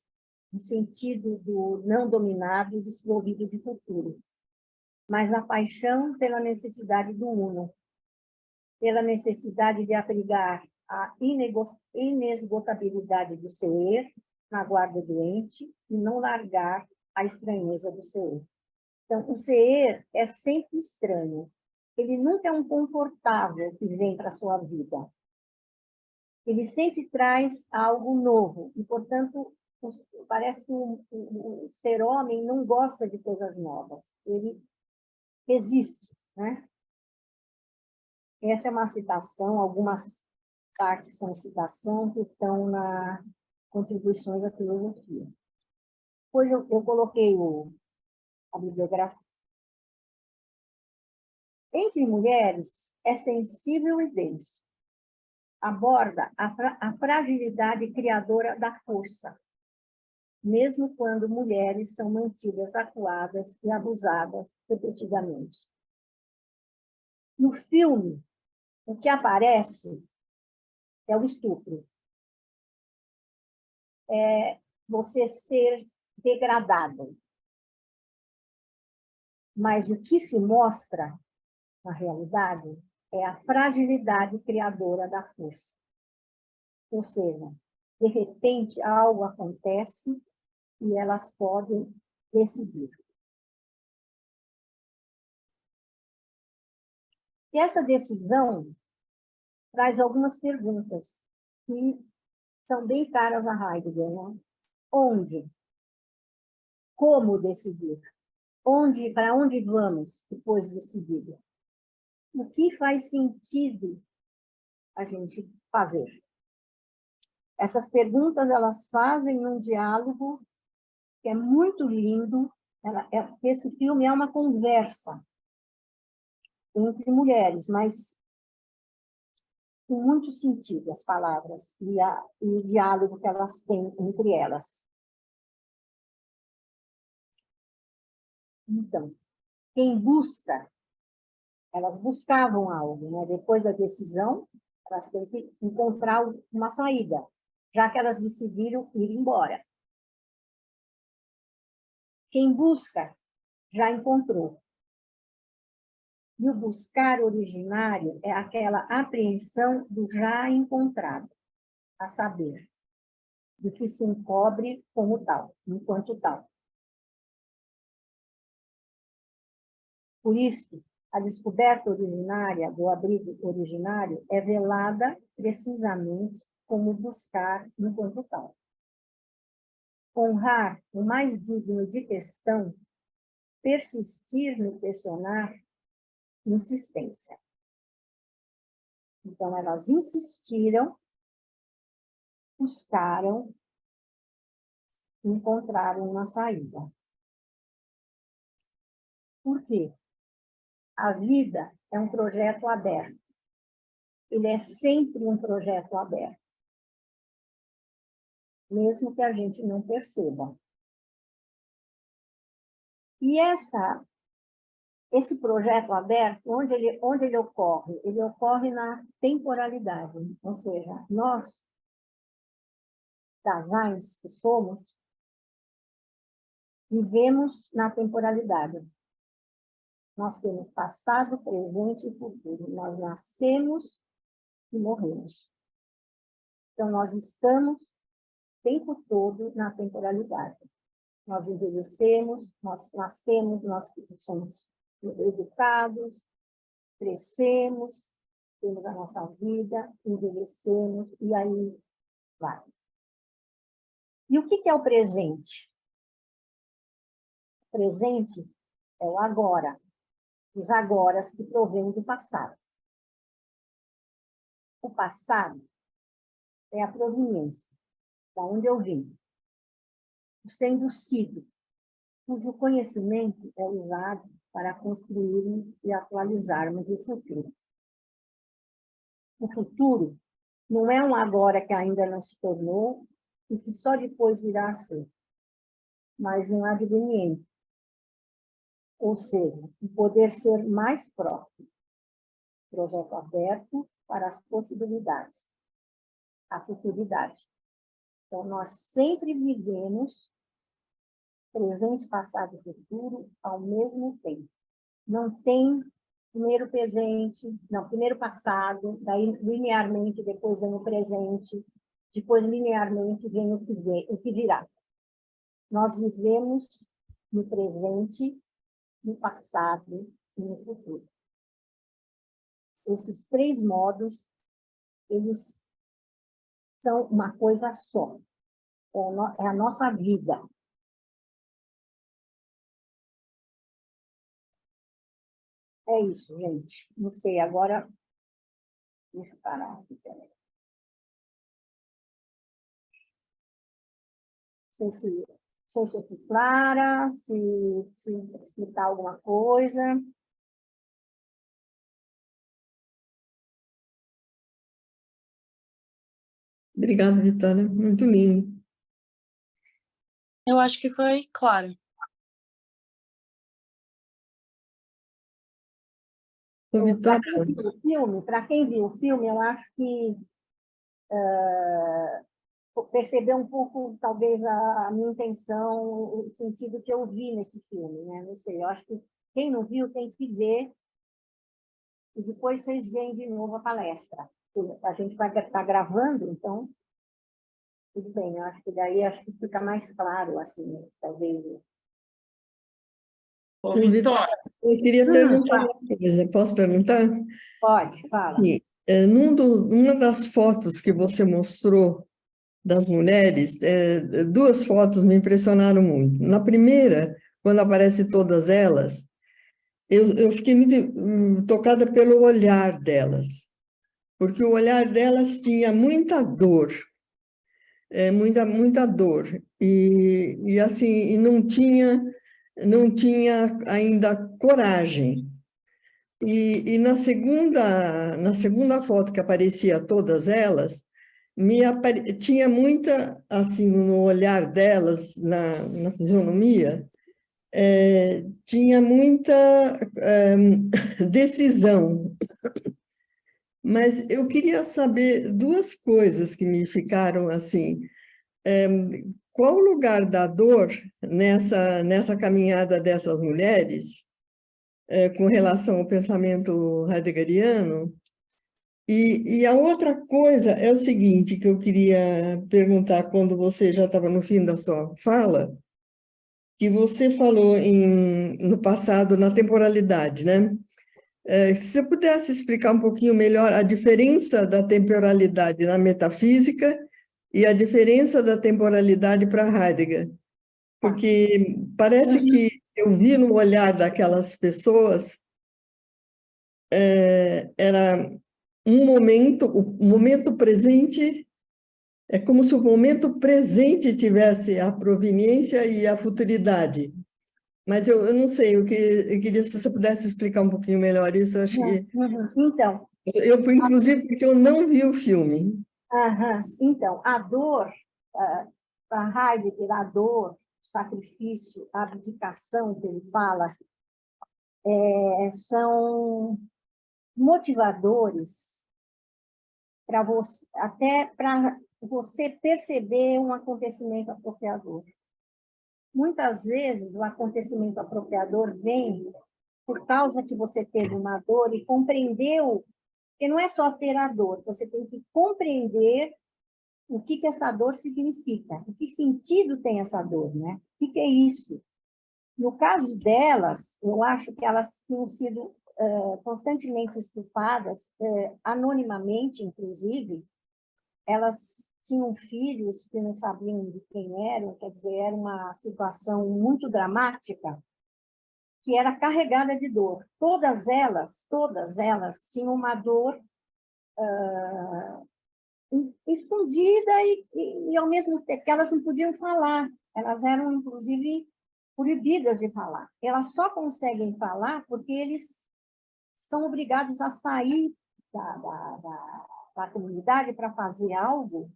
no sentido do não dominado e desprovido de futuro, mas a paixão pela necessidade do uno, pela necessidade de abrigar a inesgotabilidade do ser na guarda doente e não largar a estranheza do ser. Então, o ser é sempre estranho. Ele nunca é um confortável que vem para a sua vida. Ele sempre traz algo novo. E, portanto, parece que o ser homem não gosta de coisas novas. Ele resiste, né? Essa é uma citação, algumas partes são citação que estão nas contribuições à filosofia. Depois eu coloquei a bibliografia. Entre mulheres, é sensível e denso. Aborda a fragilidade criadora da força, mesmo quando mulheres são mantidas acuadas e abusadas repetidamente. No filme, o que aparece é o estupro. É você ser degradado. Mas o que se mostra, na realidade, é a fragilidade criadora da força. Ou seja, de repente, algo acontece e elas podem decidir. E essa decisão traz algumas perguntas que são bem caras a Heidegger, né? Onde? Como decidir? Para onde vamos depois de decidir? O que faz sentido a gente fazer? Essas perguntas, elas fazem um diálogo que é muito lindo. Esse filme é uma conversa entre mulheres, mas com muito sentido as palavras e o diálogo que elas têm entre elas. Então, quem busca, elas buscavam algo, né? Depois da decisão, elas têm que encontrar uma saída, já que elas decidiram ir embora. Quem busca, já encontrou. E o buscar originário é aquela apreensão do já encontrado, a saber, do que se encobre como tal, enquanto tal. Por isso, a descoberta originária do abrigo originário é velada precisamente como buscar enquanto tal. Honrar o mais digno de questão, persistir no questionar, insistência. Então, elas insistiram, buscaram, encontraram uma saída. Por quê? A vida é um projeto aberto. Ele é sempre um projeto aberto, mesmo que a gente não perceba. E esse projeto aberto, onde ele ocorre? Ele ocorre na temporalidade. Ou seja, nós, casais que somos, vivemos na temporalidade. Nós temos passado, presente e futuro. Nós nascemos e morremos. Então, nós estamos o tempo todo na temporalidade. Nós envelhecemos, nós nascemos, nós somos educados, crescemos, temos a nossa vida, envelhecemos, e aí vai. E o que é o presente? O presente é o agora, os agoras que provêm do passado. O passado é a proveniência, da onde eu vim, o sendo sido, cujo conhecimento é usado para construirmos e atualizarmos o futuro. O futuro não é um agora que ainda não se tornou e que só depois virá a ser, mas um adveniente, ou seja, o poder ser mais próximo, projeto aberto para as possibilidades, a futuridade. Então, nós sempre vivemos presente, passado e futuro ao mesmo tempo. Não tem primeiro presente, não, primeiro passado, daí linearmente, depois vem o presente, depois linearmente vem o que virá. Nós vivemos no presente, no passado e no futuro. Esses três modos, eles são uma coisa só. É a nossa vida. É isso, gente. Não sei, agora... Deixa eu parar aqui, peraí. Não sei se eu fui clara, se explicar alguma coisa. Obrigada, Vitória. Muito lindo. Eu acho que foi claro. Ô, Vitória, Para quem viu o filme, eu acho que percebeu um pouco, talvez, a minha intenção, o sentido que eu vi nesse filme, né? Não sei, eu acho que Quem não viu tem que ver, e depois vocês veem de novo a palestra. A gente vai estar gravando, então, tudo bem, eu acho que daí acho que fica mais claro, assim, talvez. Ô, Vitória, Vitória, eu queria perguntar Fala. uma coisa. Posso perguntar? Pode, fala. Sim. Uma das fotos que você mostrou das mulheres, duas fotos me impressionaram muito. Na primeira, quando aparecem todas elas, eu fiquei muito tocada pelo olhar delas, porque o olhar delas tinha muita dor, muita dor, e assim, e não tinha ainda coragem. E na segunda foto que aparecia todas elas, tinha muita, assim, no olhar delas, na fisionomia, tinha muita decisão. Mas eu queria saber duas coisas que me ficaram assim. Qual o lugar da dor nessa caminhada dessas mulheres, com relação ao pensamento heideggeriano? E a outra coisa é o seguinte, que eu queria perguntar quando você já estava no fim da sua fala, que você falou no passado, na temporalidade, né? Se você pudesse explicar um pouquinho melhor a diferença da temporalidade na metafísica e a diferença da temporalidade para Heidegger, porque parece que eu vi no olhar daquelas pessoas era o momento presente, é como se o momento presente tivesse a proveniência e a futuridade. Mas eu não sei, eu queria se você pudesse explicar um pouquinho melhor isso, eu acho que... Então, Inclusive, porque eu não vi o filme. então, a dor, para Heidegger, a dor, o sacrifício, a abdicação que ele fala, são motivadores para você, até para você perceber um acontecimento apropriador. Muitas vezes, o acontecimento apropriador vem por causa que você teve uma dor e compreendeu, porque não é só ter a dor, você tem que compreender o que essa dor significa, o que sentido tem essa dor, né? O que é isso? No caso delas, eu acho que elas tinham sido constantemente estupradas, anonimamente, inclusive. Elas tinham filhos que não sabiam de quem eram, quer dizer, era uma situação muito dramática, que era carregada de dor. Todas elas tinham uma dor escondida e, ao mesmo tempo, que elas não podiam falar. Elas eram, inclusive, proibidas de falar. Elas só conseguem falar porque eles são obrigados a sair da comunidade para fazer algo.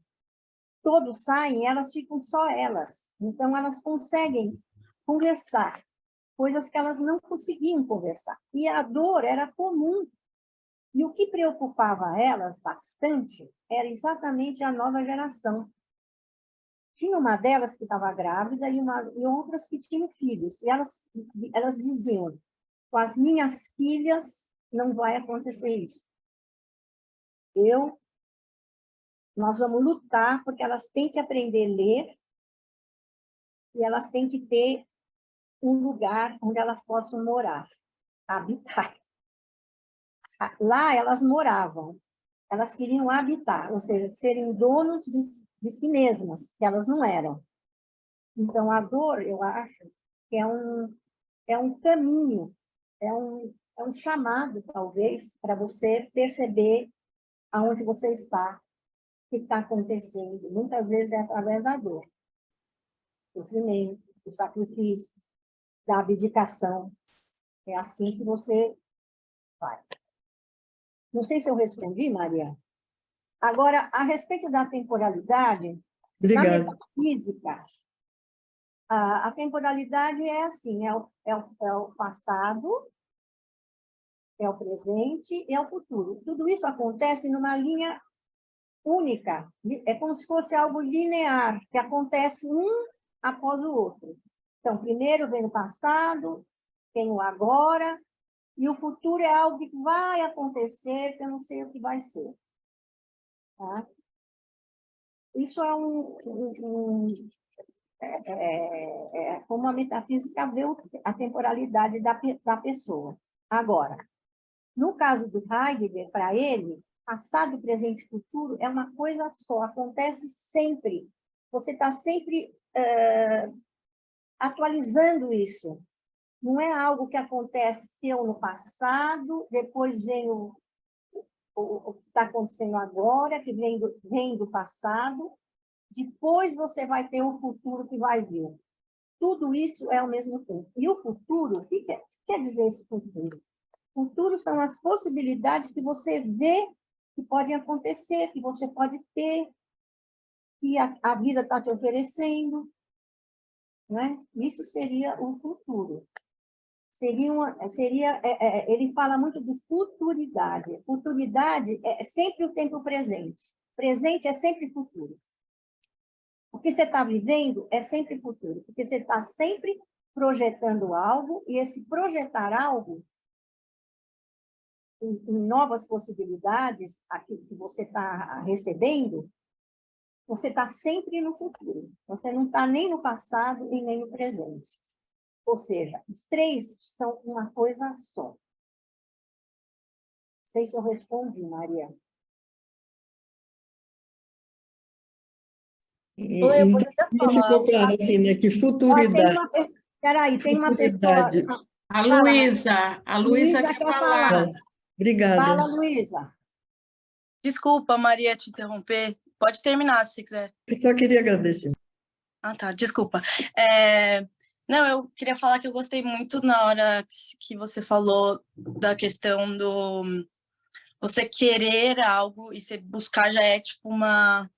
Todos saem, elas ficam só elas. Então, elas conseguem conversar, coisas que elas não conseguiam conversar. E a dor era comum. E o que preocupava elas bastante era exatamente a nova geração. Tinha uma delas que estava grávida e outras que tinham filhos. E elas diziam, com as minhas filhas não vai acontecer isso. Nós vamos lutar porque elas têm que aprender a ler e elas têm que ter um lugar onde elas possam morar, habitar. Lá elas moravam, elas queriam habitar, ou seja, serem donos de si mesmas, que elas não eram. Então, a dor, eu acho, que é um caminho, é um chamado, talvez, para você perceber aonde você está, o que está acontecendo. Muitas vezes é através da dor, do sofrimento, do sacrifício, da abdicação. É assim que você vai. Não sei se eu respondi, Maria. Agora, a respeito da temporalidade, na Obrigada. metafísica, a temporalidade é assim, é o passado, é o presente e é o futuro. Tudo isso acontece numa linha única, é como se fosse algo linear, que acontece um após o outro. Então, primeiro vem o passado, tem o agora, e o futuro é algo que vai acontecer, que eu não sei o que vai ser. Tá? Isso é como a metafísica vê a temporalidade da pessoa. Agora, no caso do Heidegger, para ele, passado, presente e futuro é uma coisa só, acontece sempre. Você está sempre atualizando isso. Não é algo que aconteceu no passado, depois vem o que está acontecendo agora, que vem do passado, depois você vai ter o futuro que vai vir. Tudo isso é ao mesmo tempo. E o futuro, o que quer dizer esse futuro? Futuro são as possibilidades que você vê que podem acontecer, que você pode ter, que a vida está te oferecendo. Né? Isso seria o futuro. Ele fala muito de futuridade. Futuridade é sempre o tempo presente. Presente é sempre futuro. O que você está vivendo é sempre futuro, porque você está sempre projetando algo, e esse projetar algo em novas possibilidades, aquilo que você está recebendo, você está sempre no futuro. Você não está nem no passado e nem no presente. Ou seja, os três são uma coisa só. Não sei se eu respondi, Maria. Oi, eu poderia Então, falar. ficou claro assim, né, que futuridade. Peraí, tem uma pessoa... Futuridade. A Luísa quer quer falar. falar. Obrigada. Fala, Luísa. Desculpa, Maria, te interromper. Pode terminar, se quiser. Eu só queria agradecer. Ah, tá, desculpa. Não, eu queria falar que eu gostei muito na hora que você falou da questão do você querer algo e você buscar já é tipo uma...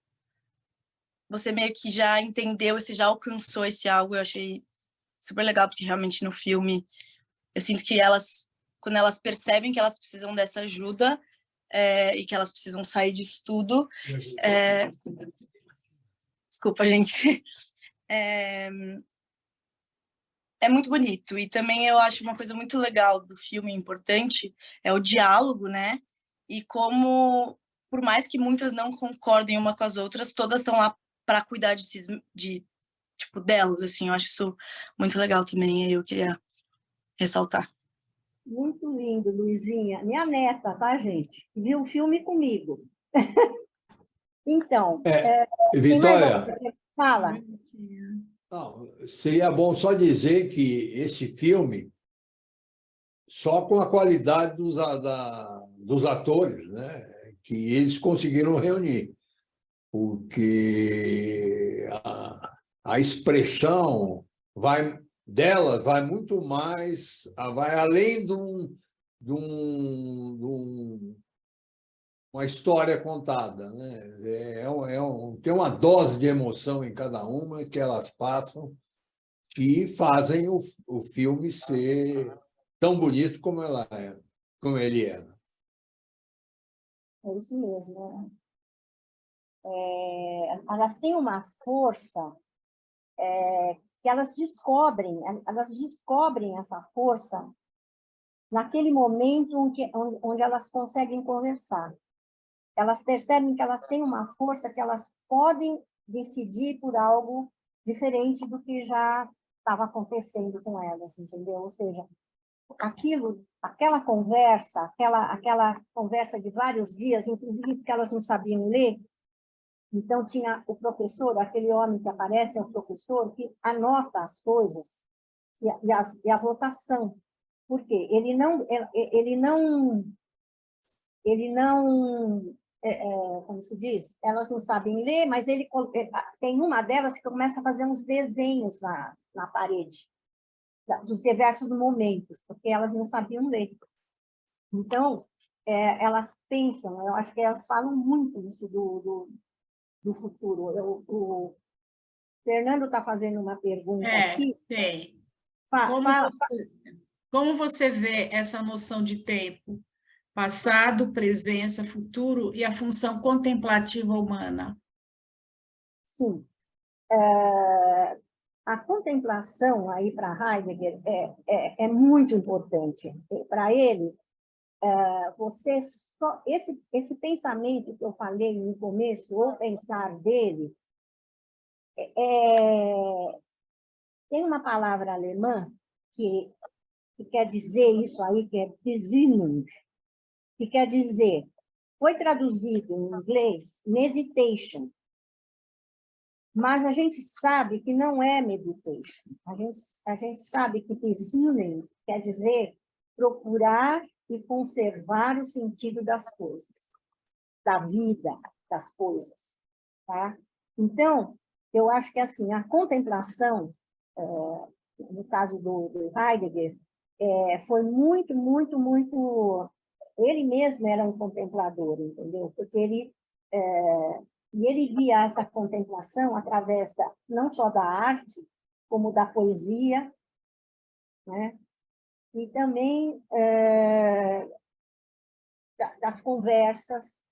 Você meio que já entendeu, você já alcançou esse algo. Eu achei super legal, porque realmente no filme eu sinto que elas, quando elas percebem que elas precisam dessa ajuda e que elas precisam sair disso tudo... Desculpa, gente. É muito bonito. E também eu acho uma coisa muito legal do filme, importante, é o diálogo, né? E como, por mais que muitas não concordem uma com as outras, todas estão lá para cuidar tipo, delas, assim. Eu acho isso muito legal também, e eu queria ressaltar. Muito lindo, Luizinha. Minha neta, tá, gente? Viu o filme comigo. Então, tem mais Vitória, alguma coisa? Fala. não, seria bom só dizer que esse filme, só com a qualidade dos atores, né, que eles conseguiram reunir, porque a expressão delas vai muito mais, vai além de uma história contada, né? Tem uma dose de emoção em cada uma que elas passam, que fazem o filme ser tão bonito como ele era. É isso mesmo. Né? Elas têm uma força que elas descobrem essa força naquele momento onde elas conseguem conversar. Elas percebem que elas têm uma força que elas podem decidir por algo diferente do que já estava acontecendo com elas, entendeu? Ou seja, aquela conversa de vários dias, inclusive porque elas não sabiam ler, então tinha o professor, aquele homem que aparece, é o professor, que anota as coisas e a votação. Por quê? Ele não como se diz, elas não sabem ler, mas tem uma delas que começa a fazer uns desenhos na parede, dos diversos momentos, porque elas não sabiam ler. Então, elas pensam, eu acho que elas falam muito isso do futuro. O Fernando está fazendo uma pergunta aqui. Tem. Fala. Como você vê essa noção de tempo? Passado, presença, futuro e a função contemplativa humana. Sim. A contemplação aí para Heidegger é muito importante. Para ele, você só esse pensamento que eu falei no começo, ou pensar dele, tem uma palavra alemã que quer dizer isso aí, que é Besinnung, que quer dizer, foi traduzido em inglês, meditation, mas a gente sabe que não é meditation. A gente sabe que Besinnung quer dizer procurar e conservar o sentido das coisas, da vida, das coisas. Tá? Então, eu acho que assim, a contemplação, no caso do Heidegger, foi muito, muito, muito... Ele mesmo era um contemplador, entendeu? Porque ele via essa contemplação através não só da arte, como da poesia, né? E também das conversas,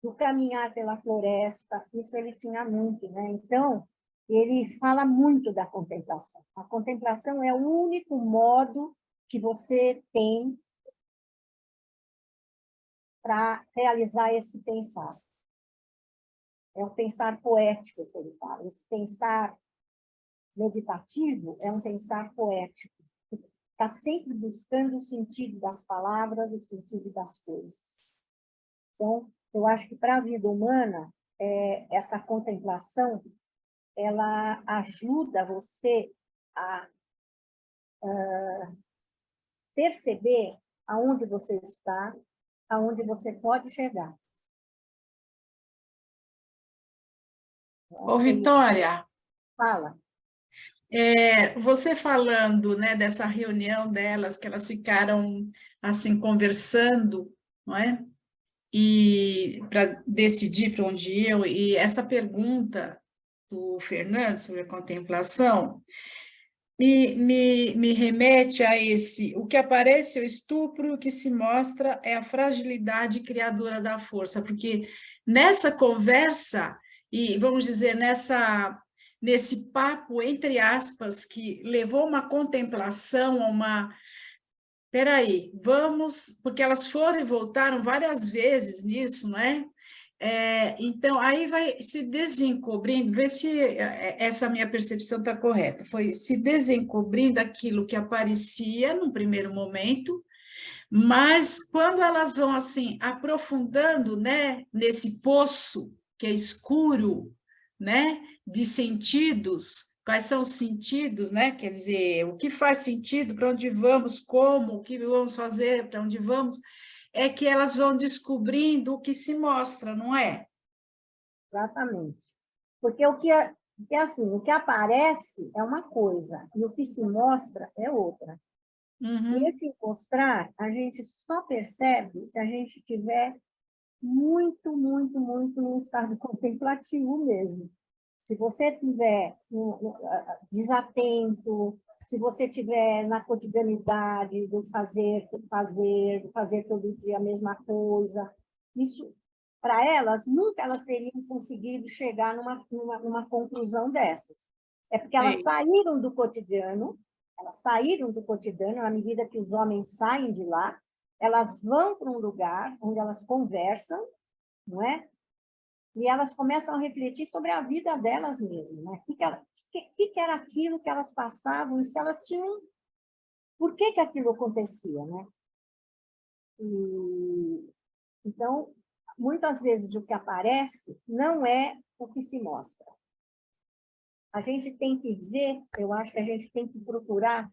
do caminhar pela floresta, isso ele tinha muito, né? Então, ele fala muito da contemplação. A contemplação é o único modo que você tem para realizar esse pensar. É o pensar poético que ele fala. Esse pensar meditativo é um pensar poético. Está sempre buscando o sentido das palavras, o sentido das coisas. Então, eu acho que para a vida humana, essa contemplação, ela ajuda você a perceber aonde você está, aonde você pode chegar. Ô, Vitória, Fala. você falando, né, dessa reunião delas, que elas ficaram assim conversando, não é? E para decidir para onde iam, e essa pergunta do Fernando sobre a contemplação me remete a o que aparece é o estupro, o que se mostra é a fragilidade criadora da força, porque nessa conversa, e vamos dizer, nesse papo, entre aspas, que levou uma contemplação, peraí, vamos, porque elas foram e voltaram várias vezes nisso, não é? Então, aí vai se desencobrindo, ver se essa minha percepção está correta, foi se desencobrindo aquilo que aparecia num primeiro momento, mas quando elas vão assim aprofundando, né, nesse poço que é escuro, né, de sentidos, quais são os sentidos, né? Quer dizer, o que faz sentido, para onde vamos, como, o que vamos fazer, para onde vamos, é que elas vão descobrindo o que se mostra, não é? Exatamente. Porque o que assim, o que aparece é uma coisa, e o que se mostra é outra. E esse mostrar, a gente só percebe se a gente tiver muito, muito, muito num estado contemplativo mesmo. Se você estiver desatento, se você estiver na cotidianidade do fazer todo dia a mesma coisa, isso, para elas, nunca elas teriam conseguido chegar numa conclusão dessas. É porque elas saíram do cotidiano, à medida que os homens saem de lá, elas vão para um lugar onde elas conversam, não é? E elas começam a refletir sobre a vida delas mesmas, né? O que era aquilo que elas passavam, e se elas tinham... Por que aquilo acontecia, né? Então, muitas vezes o que aparece não é o que se mostra. A gente tem que ver, eu acho que a gente tem que procurar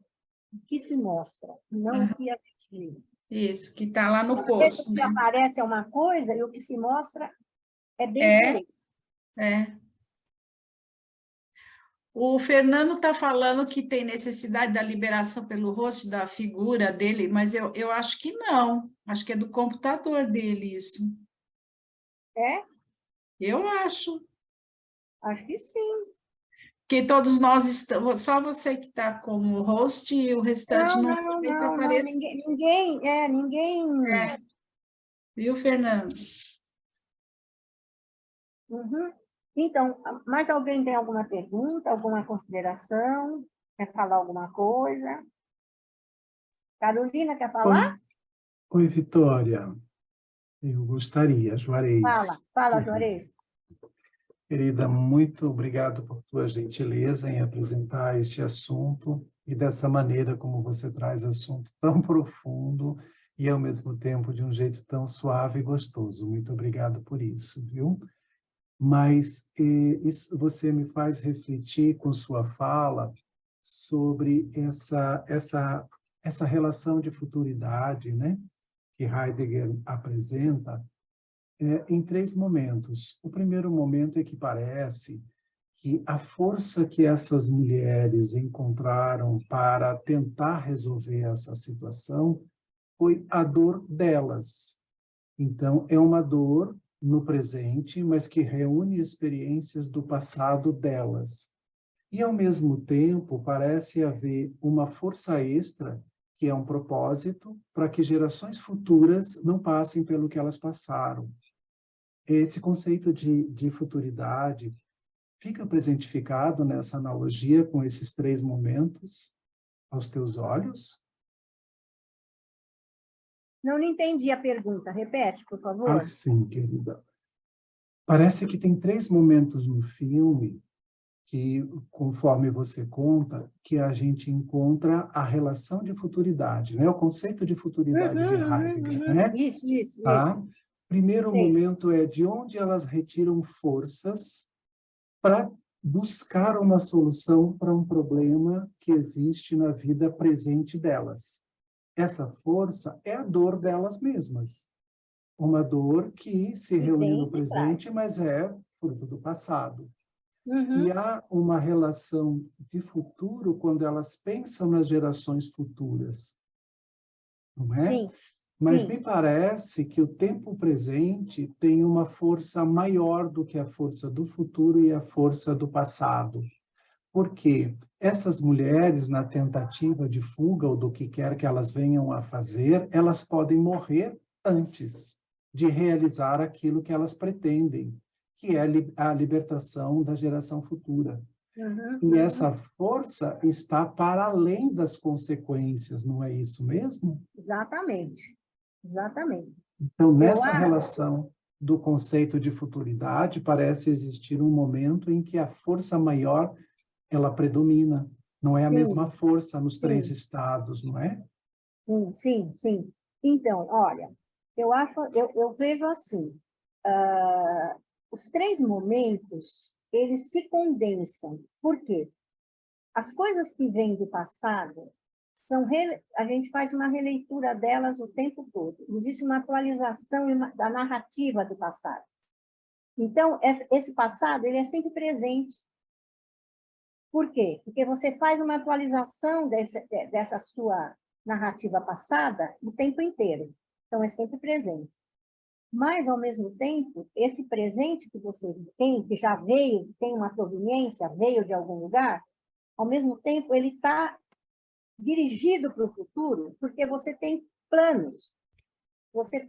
o que se mostra, não o que a gente vê. Isso, que está lá no Às vezes poço, o que né? aparece é uma coisa e o que se mostra é bem diferente. O Fernando está falando que tem necessidade da liberação pelo rosto da figura dele, mas eu acho que não. Acho que é do computador dele isso. É? Eu acho. Acho que sim. Porque todos nós estamos, só você que está como host e o restante não está aparecendo. Ninguém. Viu, Fernando? Uhum. Então, mais alguém tem alguma pergunta, alguma consideração? Quer falar alguma coisa? Carolina, quer falar? Oi, Vitória. Eu gostaria, Juarez. Fala, Juarez. Querida, muito obrigado por tua gentileza em apresentar este assunto e dessa maneira como você traz assunto tão profundo e, ao mesmo tempo, de um jeito tão suave e gostoso. Muito obrigado por isso, viu? Mas isso você me faz refletir com sua fala sobre essa relação de futuridade, né, que Heidegger apresenta, em 3 momentos. O primeiro momento é que parece que a força que essas mulheres encontraram para tentar resolver essa situação foi a dor delas. Então, é uma dor no presente, mas que reúne experiências do passado delas. E, ao mesmo tempo, parece haver uma força extra, que é um propósito, para que gerações futuras não passem pelo que elas passaram. Esse conceito de futuridade fica presentificado nessa analogia com esses 3 momentos, aos teus olhos? Não entendi a pergunta. Repete, por favor. Sim, querida. Parece que tem 3 momentos no filme que, conforme você conta, que a gente encontra a relação de futuridade, né? O conceito de futuridade de Heidegger, né? Isso. Tá? Primeiro Sei. momento é de onde elas retiram forças para buscar uma solução para um problema que existe na vida presente delas. Essa força é a dor delas mesmas. Uma dor que se reúne no presente, mas é fruto do passado. E há uma relação de futuro quando elas pensam nas gerações futuras, não é? Sim. Mas Sim. me parece que o tempo presente tem uma força maior do que a força do futuro e a força do passado. Porque essas mulheres, na tentativa de fuga ou do que quer que elas venham a fazer, elas podem morrer antes de realizar aquilo que elas pretendem, que é a libertação da geração futura. E essa força está para além das consequências, não é isso mesmo? Exatamente. Então, nessa relação do conceito de futuridade, parece existir um momento em que a força maior ela predomina. Não é a mesma força nos 3 estados, não é? Sim. Então, olha, eu vejo assim, os 3 momentos, eles se condensam. Por quê? As coisas que vêm do passado, a gente faz uma releitura delas o tempo todo. Existe uma atualização da narrativa do passado. Então, esse passado, ele é sempre presente. Por quê? Porque você faz uma atualização dessa sua narrativa passada o tempo inteiro. Então, é sempre presente. Mas, ao mesmo tempo, esse presente que você tem, que já veio, tem uma proveniência, veio de algum lugar, ao mesmo tempo, ele está dirigido para o futuro, porque você tem planos. Você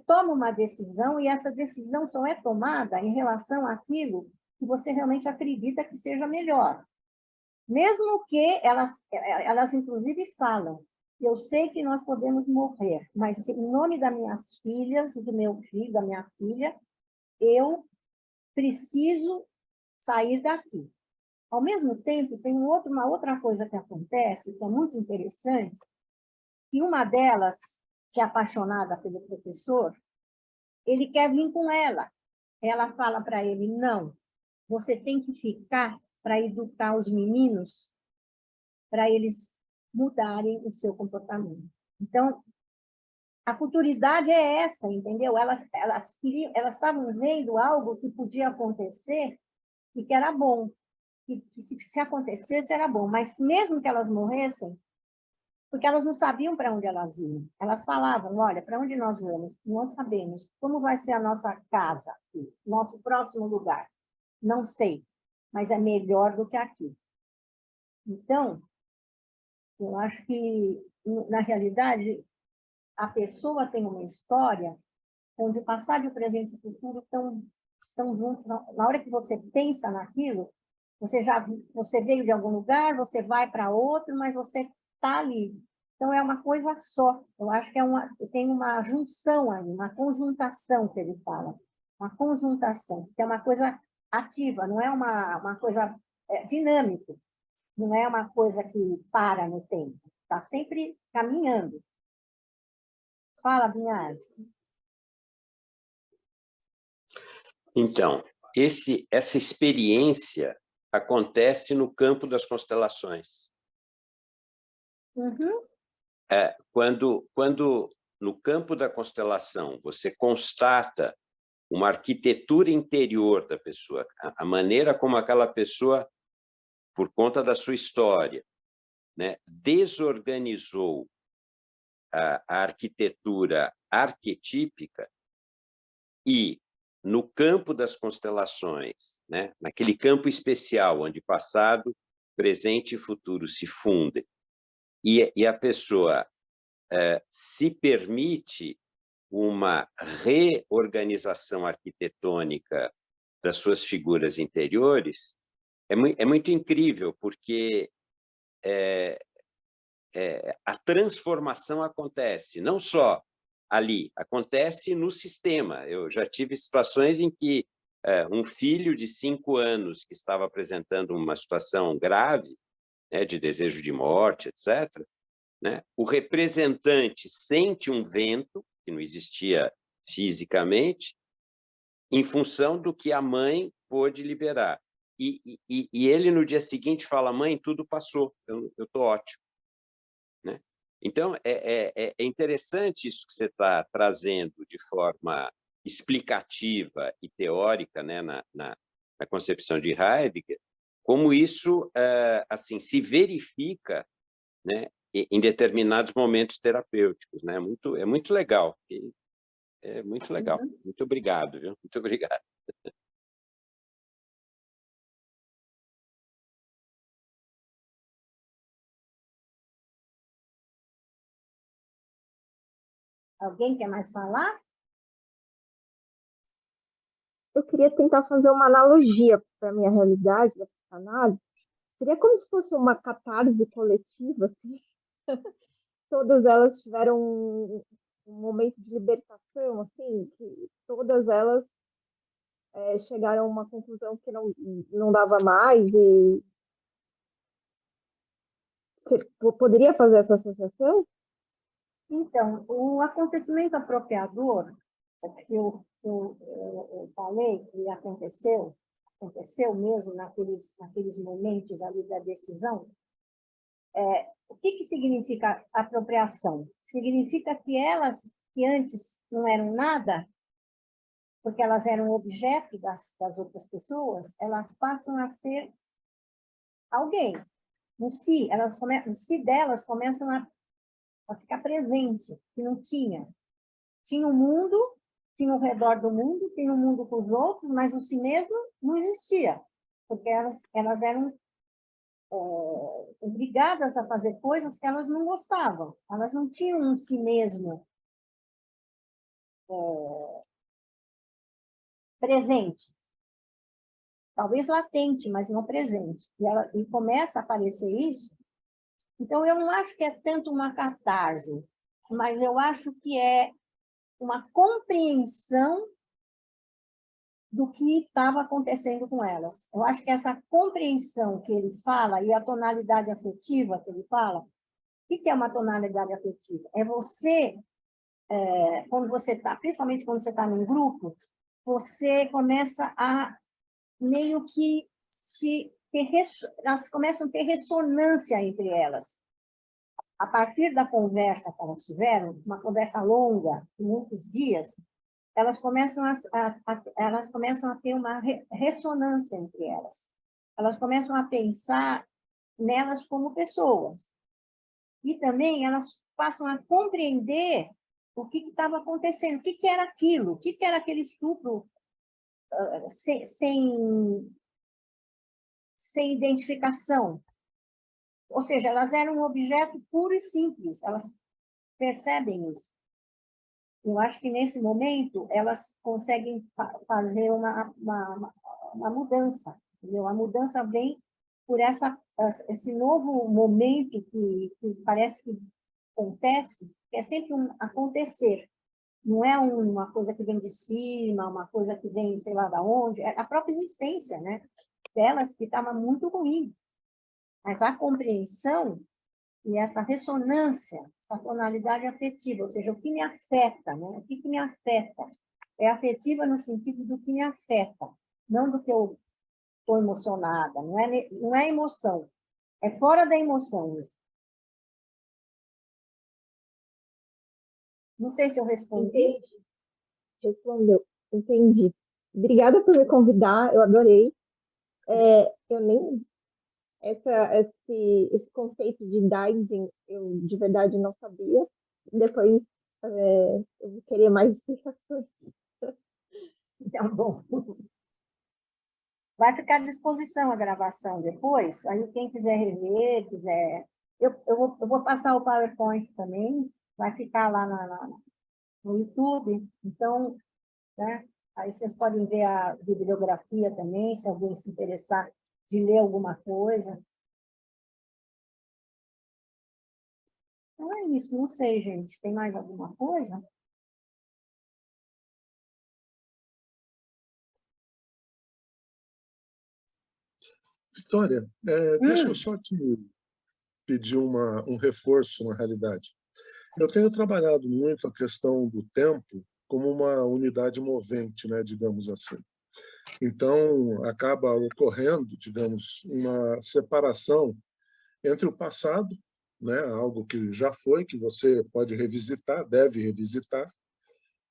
toma uma decisão e essa decisão só é tomada em relação àquilo que você realmente acredita que seja melhor. Mesmo que elas inclusive falam, eu sei que nós podemos morrer, mas em nome das minhas filhas, do meu filho, da minha filha, eu preciso sair daqui. Ao mesmo tempo, tem uma outra coisa que acontece, que é muito interessante, que uma delas, que é apaixonada pelo professor, ele quer vir com ela. Ela fala para ele, não, você tem que ficar para educar os meninos, para eles mudarem o seu comportamento. Então, a futuridade é essa, entendeu? Elas estavam vendo algo que podia acontecer e que era bom. Que se acontecesse, era bom. Mas mesmo que elas morressem, porque elas não sabiam para onde elas iam. Elas falavam, olha, para onde nós vamos? Não sabemos. Como vai ser a nossa casa, nosso próximo lugar? Não sei, mas é melhor do que aqui. Então, eu acho que, na realidade, a pessoa tem uma história onde o passado e o presente e o futuro estão estão juntos. Na hora que você pensa naquilo, você veio de algum lugar, você vai para outro, mas você está ali. Então, é uma coisa só. Eu acho que tem uma junção aí, uma conjuntação que ele fala. Uma conjuntação, que é uma coisa ativa, não é uma coisa dinâmica, não é uma coisa que para no tempo. Está sempre caminhando. Fala, Vinhas. Então, essa experiência acontece no campo das constelações. Uhum. Quando no campo da constelação você constata uma arquitetura interior da pessoa, a maneira como aquela pessoa, por conta da sua história, né, desorganizou a arquitetura arquetípica, e no campo das constelações, né, naquele campo especial onde passado, presente e futuro se fundem, e a pessoa se permite uma reorganização arquitetônica das suas figuras interiores, é muito incrível, porque a transformação acontece, não só ali, acontece no sistema. Eu já tive situações em que um filho de 5 anos que estava apresentando uma situação grave, né, de desejo de morte, etc., né, o representante sente um vento, que não existia fisicamente, em função do que a mãe pôde liberar. E ele, no dia seguinte, fala: mãe, tudo passou, eu estou ótimo. Né? Então, é interessante isso que você está trazendo de forma explicativa e teórica, né, na concepção de Heidegger, como isso assim, se verifica, né, em determinados momentos terapêuticos. Né? É muito legal. É muito legal. Muito obrigado, viu? Muito obrigado. Alguém quer mais falar? Eu queria tentar fazer uma analogia para a minha realidade da psicanálise. Seria como se fosse uma catarse coletiva, assim. Todas elas tiveram um momento de libertação, assim, que todas elas chegaram a uma conclusão que não dava mais. E você poderia fazer essa associação? Então, o acontecimento apropriador, que eu falei que aconteceu mesmo naqueles momentos ali da decisão, o que significa apropriação? Significa que elas, que antes não eram nada, porque elas eram objeto das outras pessoas, elas passam a ser alguém. No si delas começam a ficar presente, que não tinha. Tinha um mundo, tinha ao redor do mundo, tinha um mundo com os outros, mas o si mesmo não existia, porque elas eram obrigadas a fazer coisas que elas não gostavam. Elas não tinham um si mesmo presente. Talvez latente, mas não presente. E começa a aparecer isso. Então, eu não acho que é tanto uma catarse, mas eu acho que é uma compreensão do que estava acontecendo com elas. Eu acho que essa compreensão que ele fala, e a tonalidade afetiva que ele fala, o que é uma tonalidade afetiva? É você, quando você está, principalmente quando você está num grupo, você começa a meio que elas começam a ter ressonância entre elas. A partir da conversa que elas tiveram, uma conversa longa, de muitos dias, elas começam a ter uma ressonância entre elas. Elas começam a pensar nelas como pessoas. E também elas passam a compreender o que estava acontecendo, o que era aquilo, o que era aquele estupro sem identificação. Ou seja, elas eram um objeto puro e simples, elas percebem isso. eu acho que nesse momento elas conseguem fazer uma mudança, entendeu? A mudança vem por esse novo momento que parece que acontece, que é sempre um acontecer. Não é uma coisa que vem de cima, uma coisa que vem, sei lá de onde, é a própria existência, né? Delas que estava muito ruim. Mas a compreensão e essa ressonância, essa tonalidade afetiva, ou seja, o que me afeta, né? O que me afeta? É afetiva no sentido do que me afeta, não do que eu estou emocionada, não é emoção, é fora da emoção isso. Não sei se eu respondi. Entendi. Respondeu. Entendi. Obrigada por me convidar, eu adorei. Eu nem... Esse conceito de dicing, eu de verdade não sabia. Depois eu vou querer mais explicações. Então, bom. Vai ficar à disposição a gravação depois. Aí quem quiser rever, quiser... Eu vou passar o PowerPoint também. Vai ficar lá no YouTube. Então, né? Aí vocês podem ver a bibliografia também, se alguém se interessar de ler alguma coisa. Então é isso, não sei, gente. Tem mais alguma coisa? Vitória, deixa eu só te pedir um reforço, na realidade. Eu tenho trabalhado muito a questão do tempo como uma unidade movente, né, digamos assim. Então, acaba ocorrendo, digamos, uma separação entre o passado, né, algo que já foi, que você pode revisitar, deve revisitar,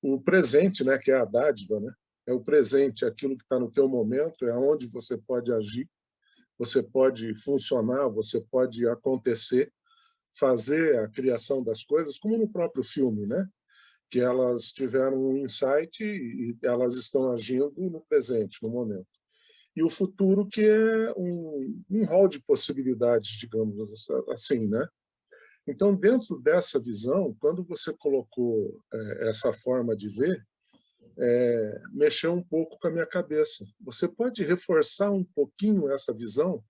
o presente, né, que é a dádiva, né? É o presente, aquilo que está no teu momento, é onde você pode agir, você pode funcionar, você pode acontecer, fazer a criação das coisas, como no próprio filme, né? Que elas tiveram um insight e elas estão agindo no presente, no momento. E o futuro, que é um rol de possibilidades, digamos assim, né? Então, dentro dessa visão, quando você colocou essa forma de ver, mexeu um pouco com a minha cabeça. Você pode reforçar um pouquinho essa visão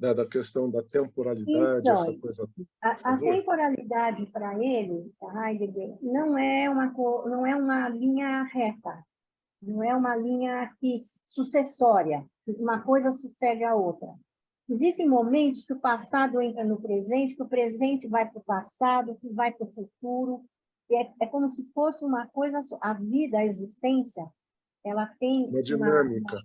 da questão da temporalidade, Então, essa coisa toda? a temporalidade para ele, para Heidegger, não é uma linha reta, não é uma linha sucessória, uma coisa sucede à outra. Existem momentos que o passado entra no presente, que o presente vai para o passado, que vai para o futuro. É como se fosse uma coisa só. A vida, a existência, ela tem uma dinâmica.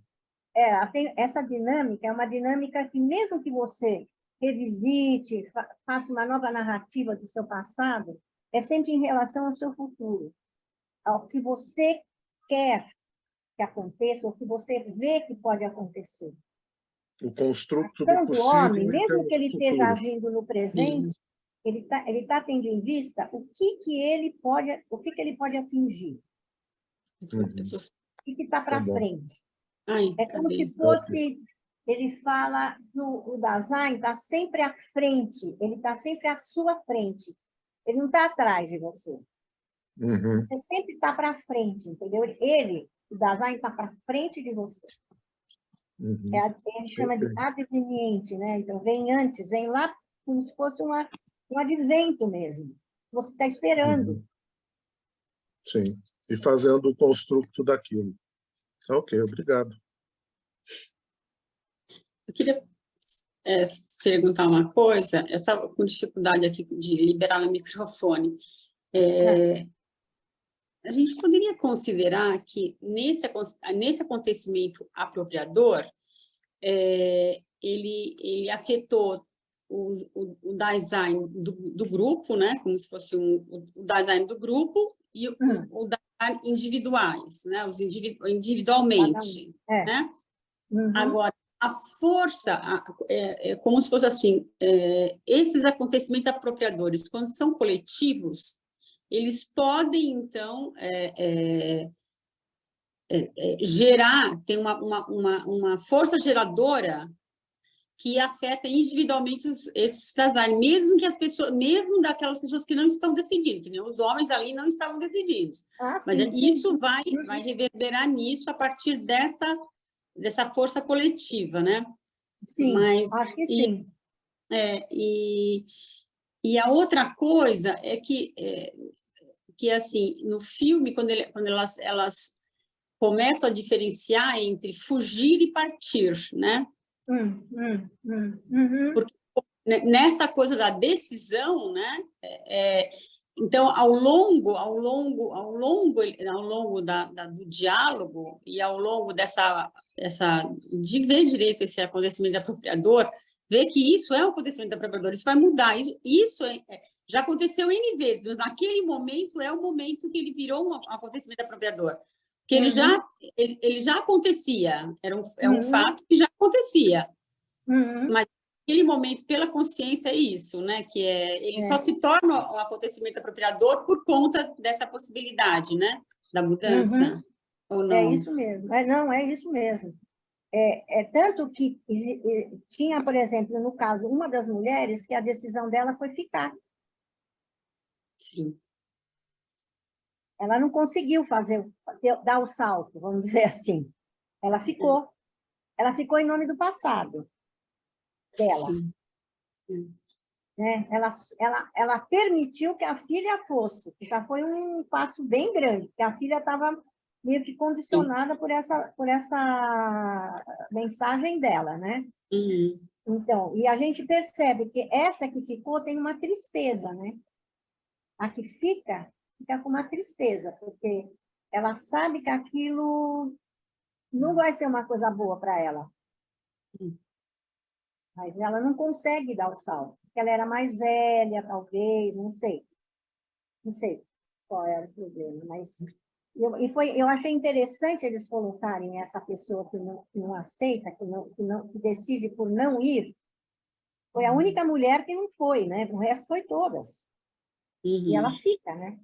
Essa dinâmica é uma dinâmica que, mesmo que você revisite, faça uma nova narrativa do seu passado, é sempre em relação ao seu futuro, ao que você quer que aconteça, ou que você vê que pode acontecer. O construto Então, do possível. O homem, mesmo que ele esteja agindo no presente, ele tá tendo em vista o que ele pode atingir. O que está para frente. É como se fosse, ele fala que o Dasein está sempre à frente, ele está sempre à sua frente. Ele não está atrás de você. Você sempre está para frente, entendeu? O Dasein está para frente de você. A gente chama de adveniente, né? Então, vem antes, vem lá como se fosse um advento mesmo. Você está esperando. Sim, e fazendo o construto daquilo. Ok, obrigado. Eu queria perguntar uma coisa. Eu estava com dificuldade aqui de liberar meu microfone. A gente poderia considerar que, nesse acontecimento apropriador, ele afetou o design do grupo, né? Como se fosse o design do grupo e o design individuais, né? Individualmente, né? Agora, a força, como se fosse assim, esses acontecimentos apropriadores, quando são coletivos, eles podem, então, gerar, tem uma força geradora que afeta individualmente esses casais, mesmo que as pessoas, mesmo daquelas pessoas que não estão decidindo, que nem os homens ali não estavam decididos. Mas sim, isso vai reverberar nisso a partir dessa força coletiva, né? Sim, acho que sim. E a outra coisa é que assim, no filme, quando elas começam a diferenciar entre fugir e partir, né? Porque nessa coisa da decisão, né? Então, ao longo do diálogo e ao longo de ver direito esse acontecimento apropriador, ver que isso é um acontecimento apropriador, isso vai mudar, isso já aconteceu N vezes, mas naquele momento é o momento que ele virou um acontecimento apropriador, que ele já acontecia, é um fato que já acontecia, mas naquele momento, pela consciência, é isso, né? Que ele só se torna um acontecimento apropriador por conta dessa possibilidade, né? Da mudança, ou não? É isso mesmo. Não, é isso mesmo. Tanto que tinha, por exemplo, no caso, uma das mulheres que a decisão dela foi ficar. Sim. Ela não conseguiu dar o salto, vamos dizer assim. Ela ficou. Ela ficou em nome do passado dela. Sim. Né? Ela permitiu que a filha fosse, que já foi um passo bem grande, porque a filha estava meio que condicionada por essa mensagem dela, né? Então, e a gente percebe que essa que ficou tem uma tristeza, né? A que fica com uma tristeza, porque ela sabe que aquilo não vai ser uma coisa boa para ela. Mas ela não consegue dar o salto, porque ela era mais velha, talvez, não sei. Não sei qual era o problema, mas... Eu achei interessante eles colocarem essa pessoa que não aceita, que decide por não ir. Foi a única mulher que não foi, né? O resto foi todas. E ela fica, né?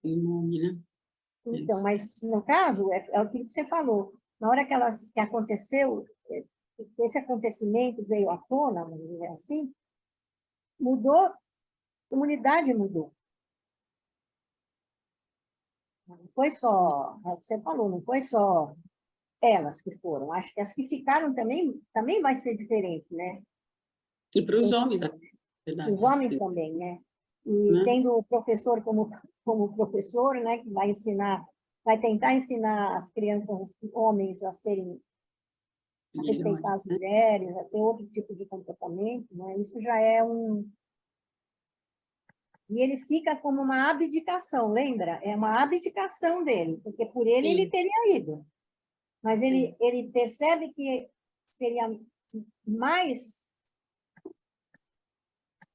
Né? Então, mas no caso, é aquilo que você falou. Na hora que aconteceu, esse acontecimento veio à tona, vamos dizer assim, mudou, a comunidade mudou. Não foi só, é o que você falou, não foi só elas que foram. Acho que as que ficaram também vai ser diferente, né? E para os homens, verdade. Os homens também, né? E tendo o professor como professor, né, que vai tentar ensinar as crianças, homens, a respeitar as mulheres, a ter outro tipo de comportamento, né? Isso já é E ele fica como uma abdicação, lembra? É uma abdicação dele, porque por ele teria ido. Mas ele percebe que seria mais...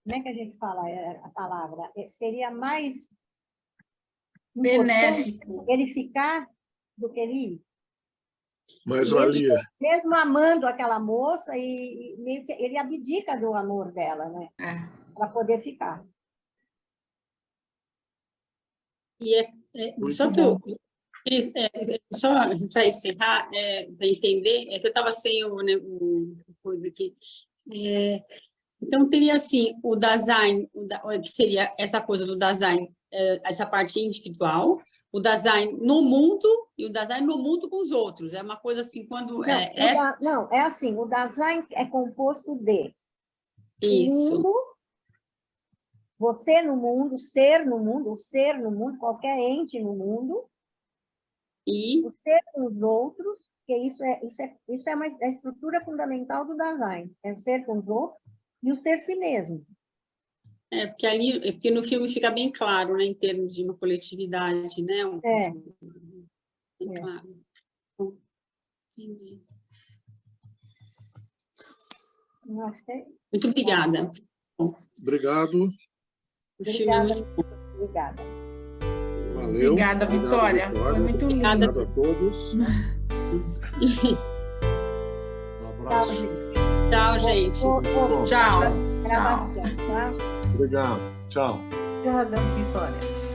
Como é que a gente fala a palavra? Seria mais benéfico ele ficar do que ele ir. Mas ali... Mesmo amando aquela moça, e meio que ele abdica do amor dela, né? Para poder ficar. E só para encerrar, para entender, que eu estava sem coisa aqui. Então, teria assim, o Dasein, que seria essa coisa do Dasein, essa parte individual, o Dasein no mundo e o Dasein no mundo com os outros. É uma coisa assim, quando... Não, é assim, o Dasein é composto de mundo, você no mundo, o ser no mundo, qualquer ente no mundo, e o ser com os outros, que isso é a estrutura fundamental do Dasein, é o ser com os outros e o ser si mesmo. Porque no filme fica bem claro, né, em termos de uma coletividade, né? Bem claro. Entendi. Muito obrigada. Obrigado. Obrigada. Valeu. Obrigada, Vitória. Foi muito lindo. Obrigado a todos. Um abraço. Tchau, gente. Tchau. Gravação, tá? Obrigado. Tchau. Obrigada, Vitória.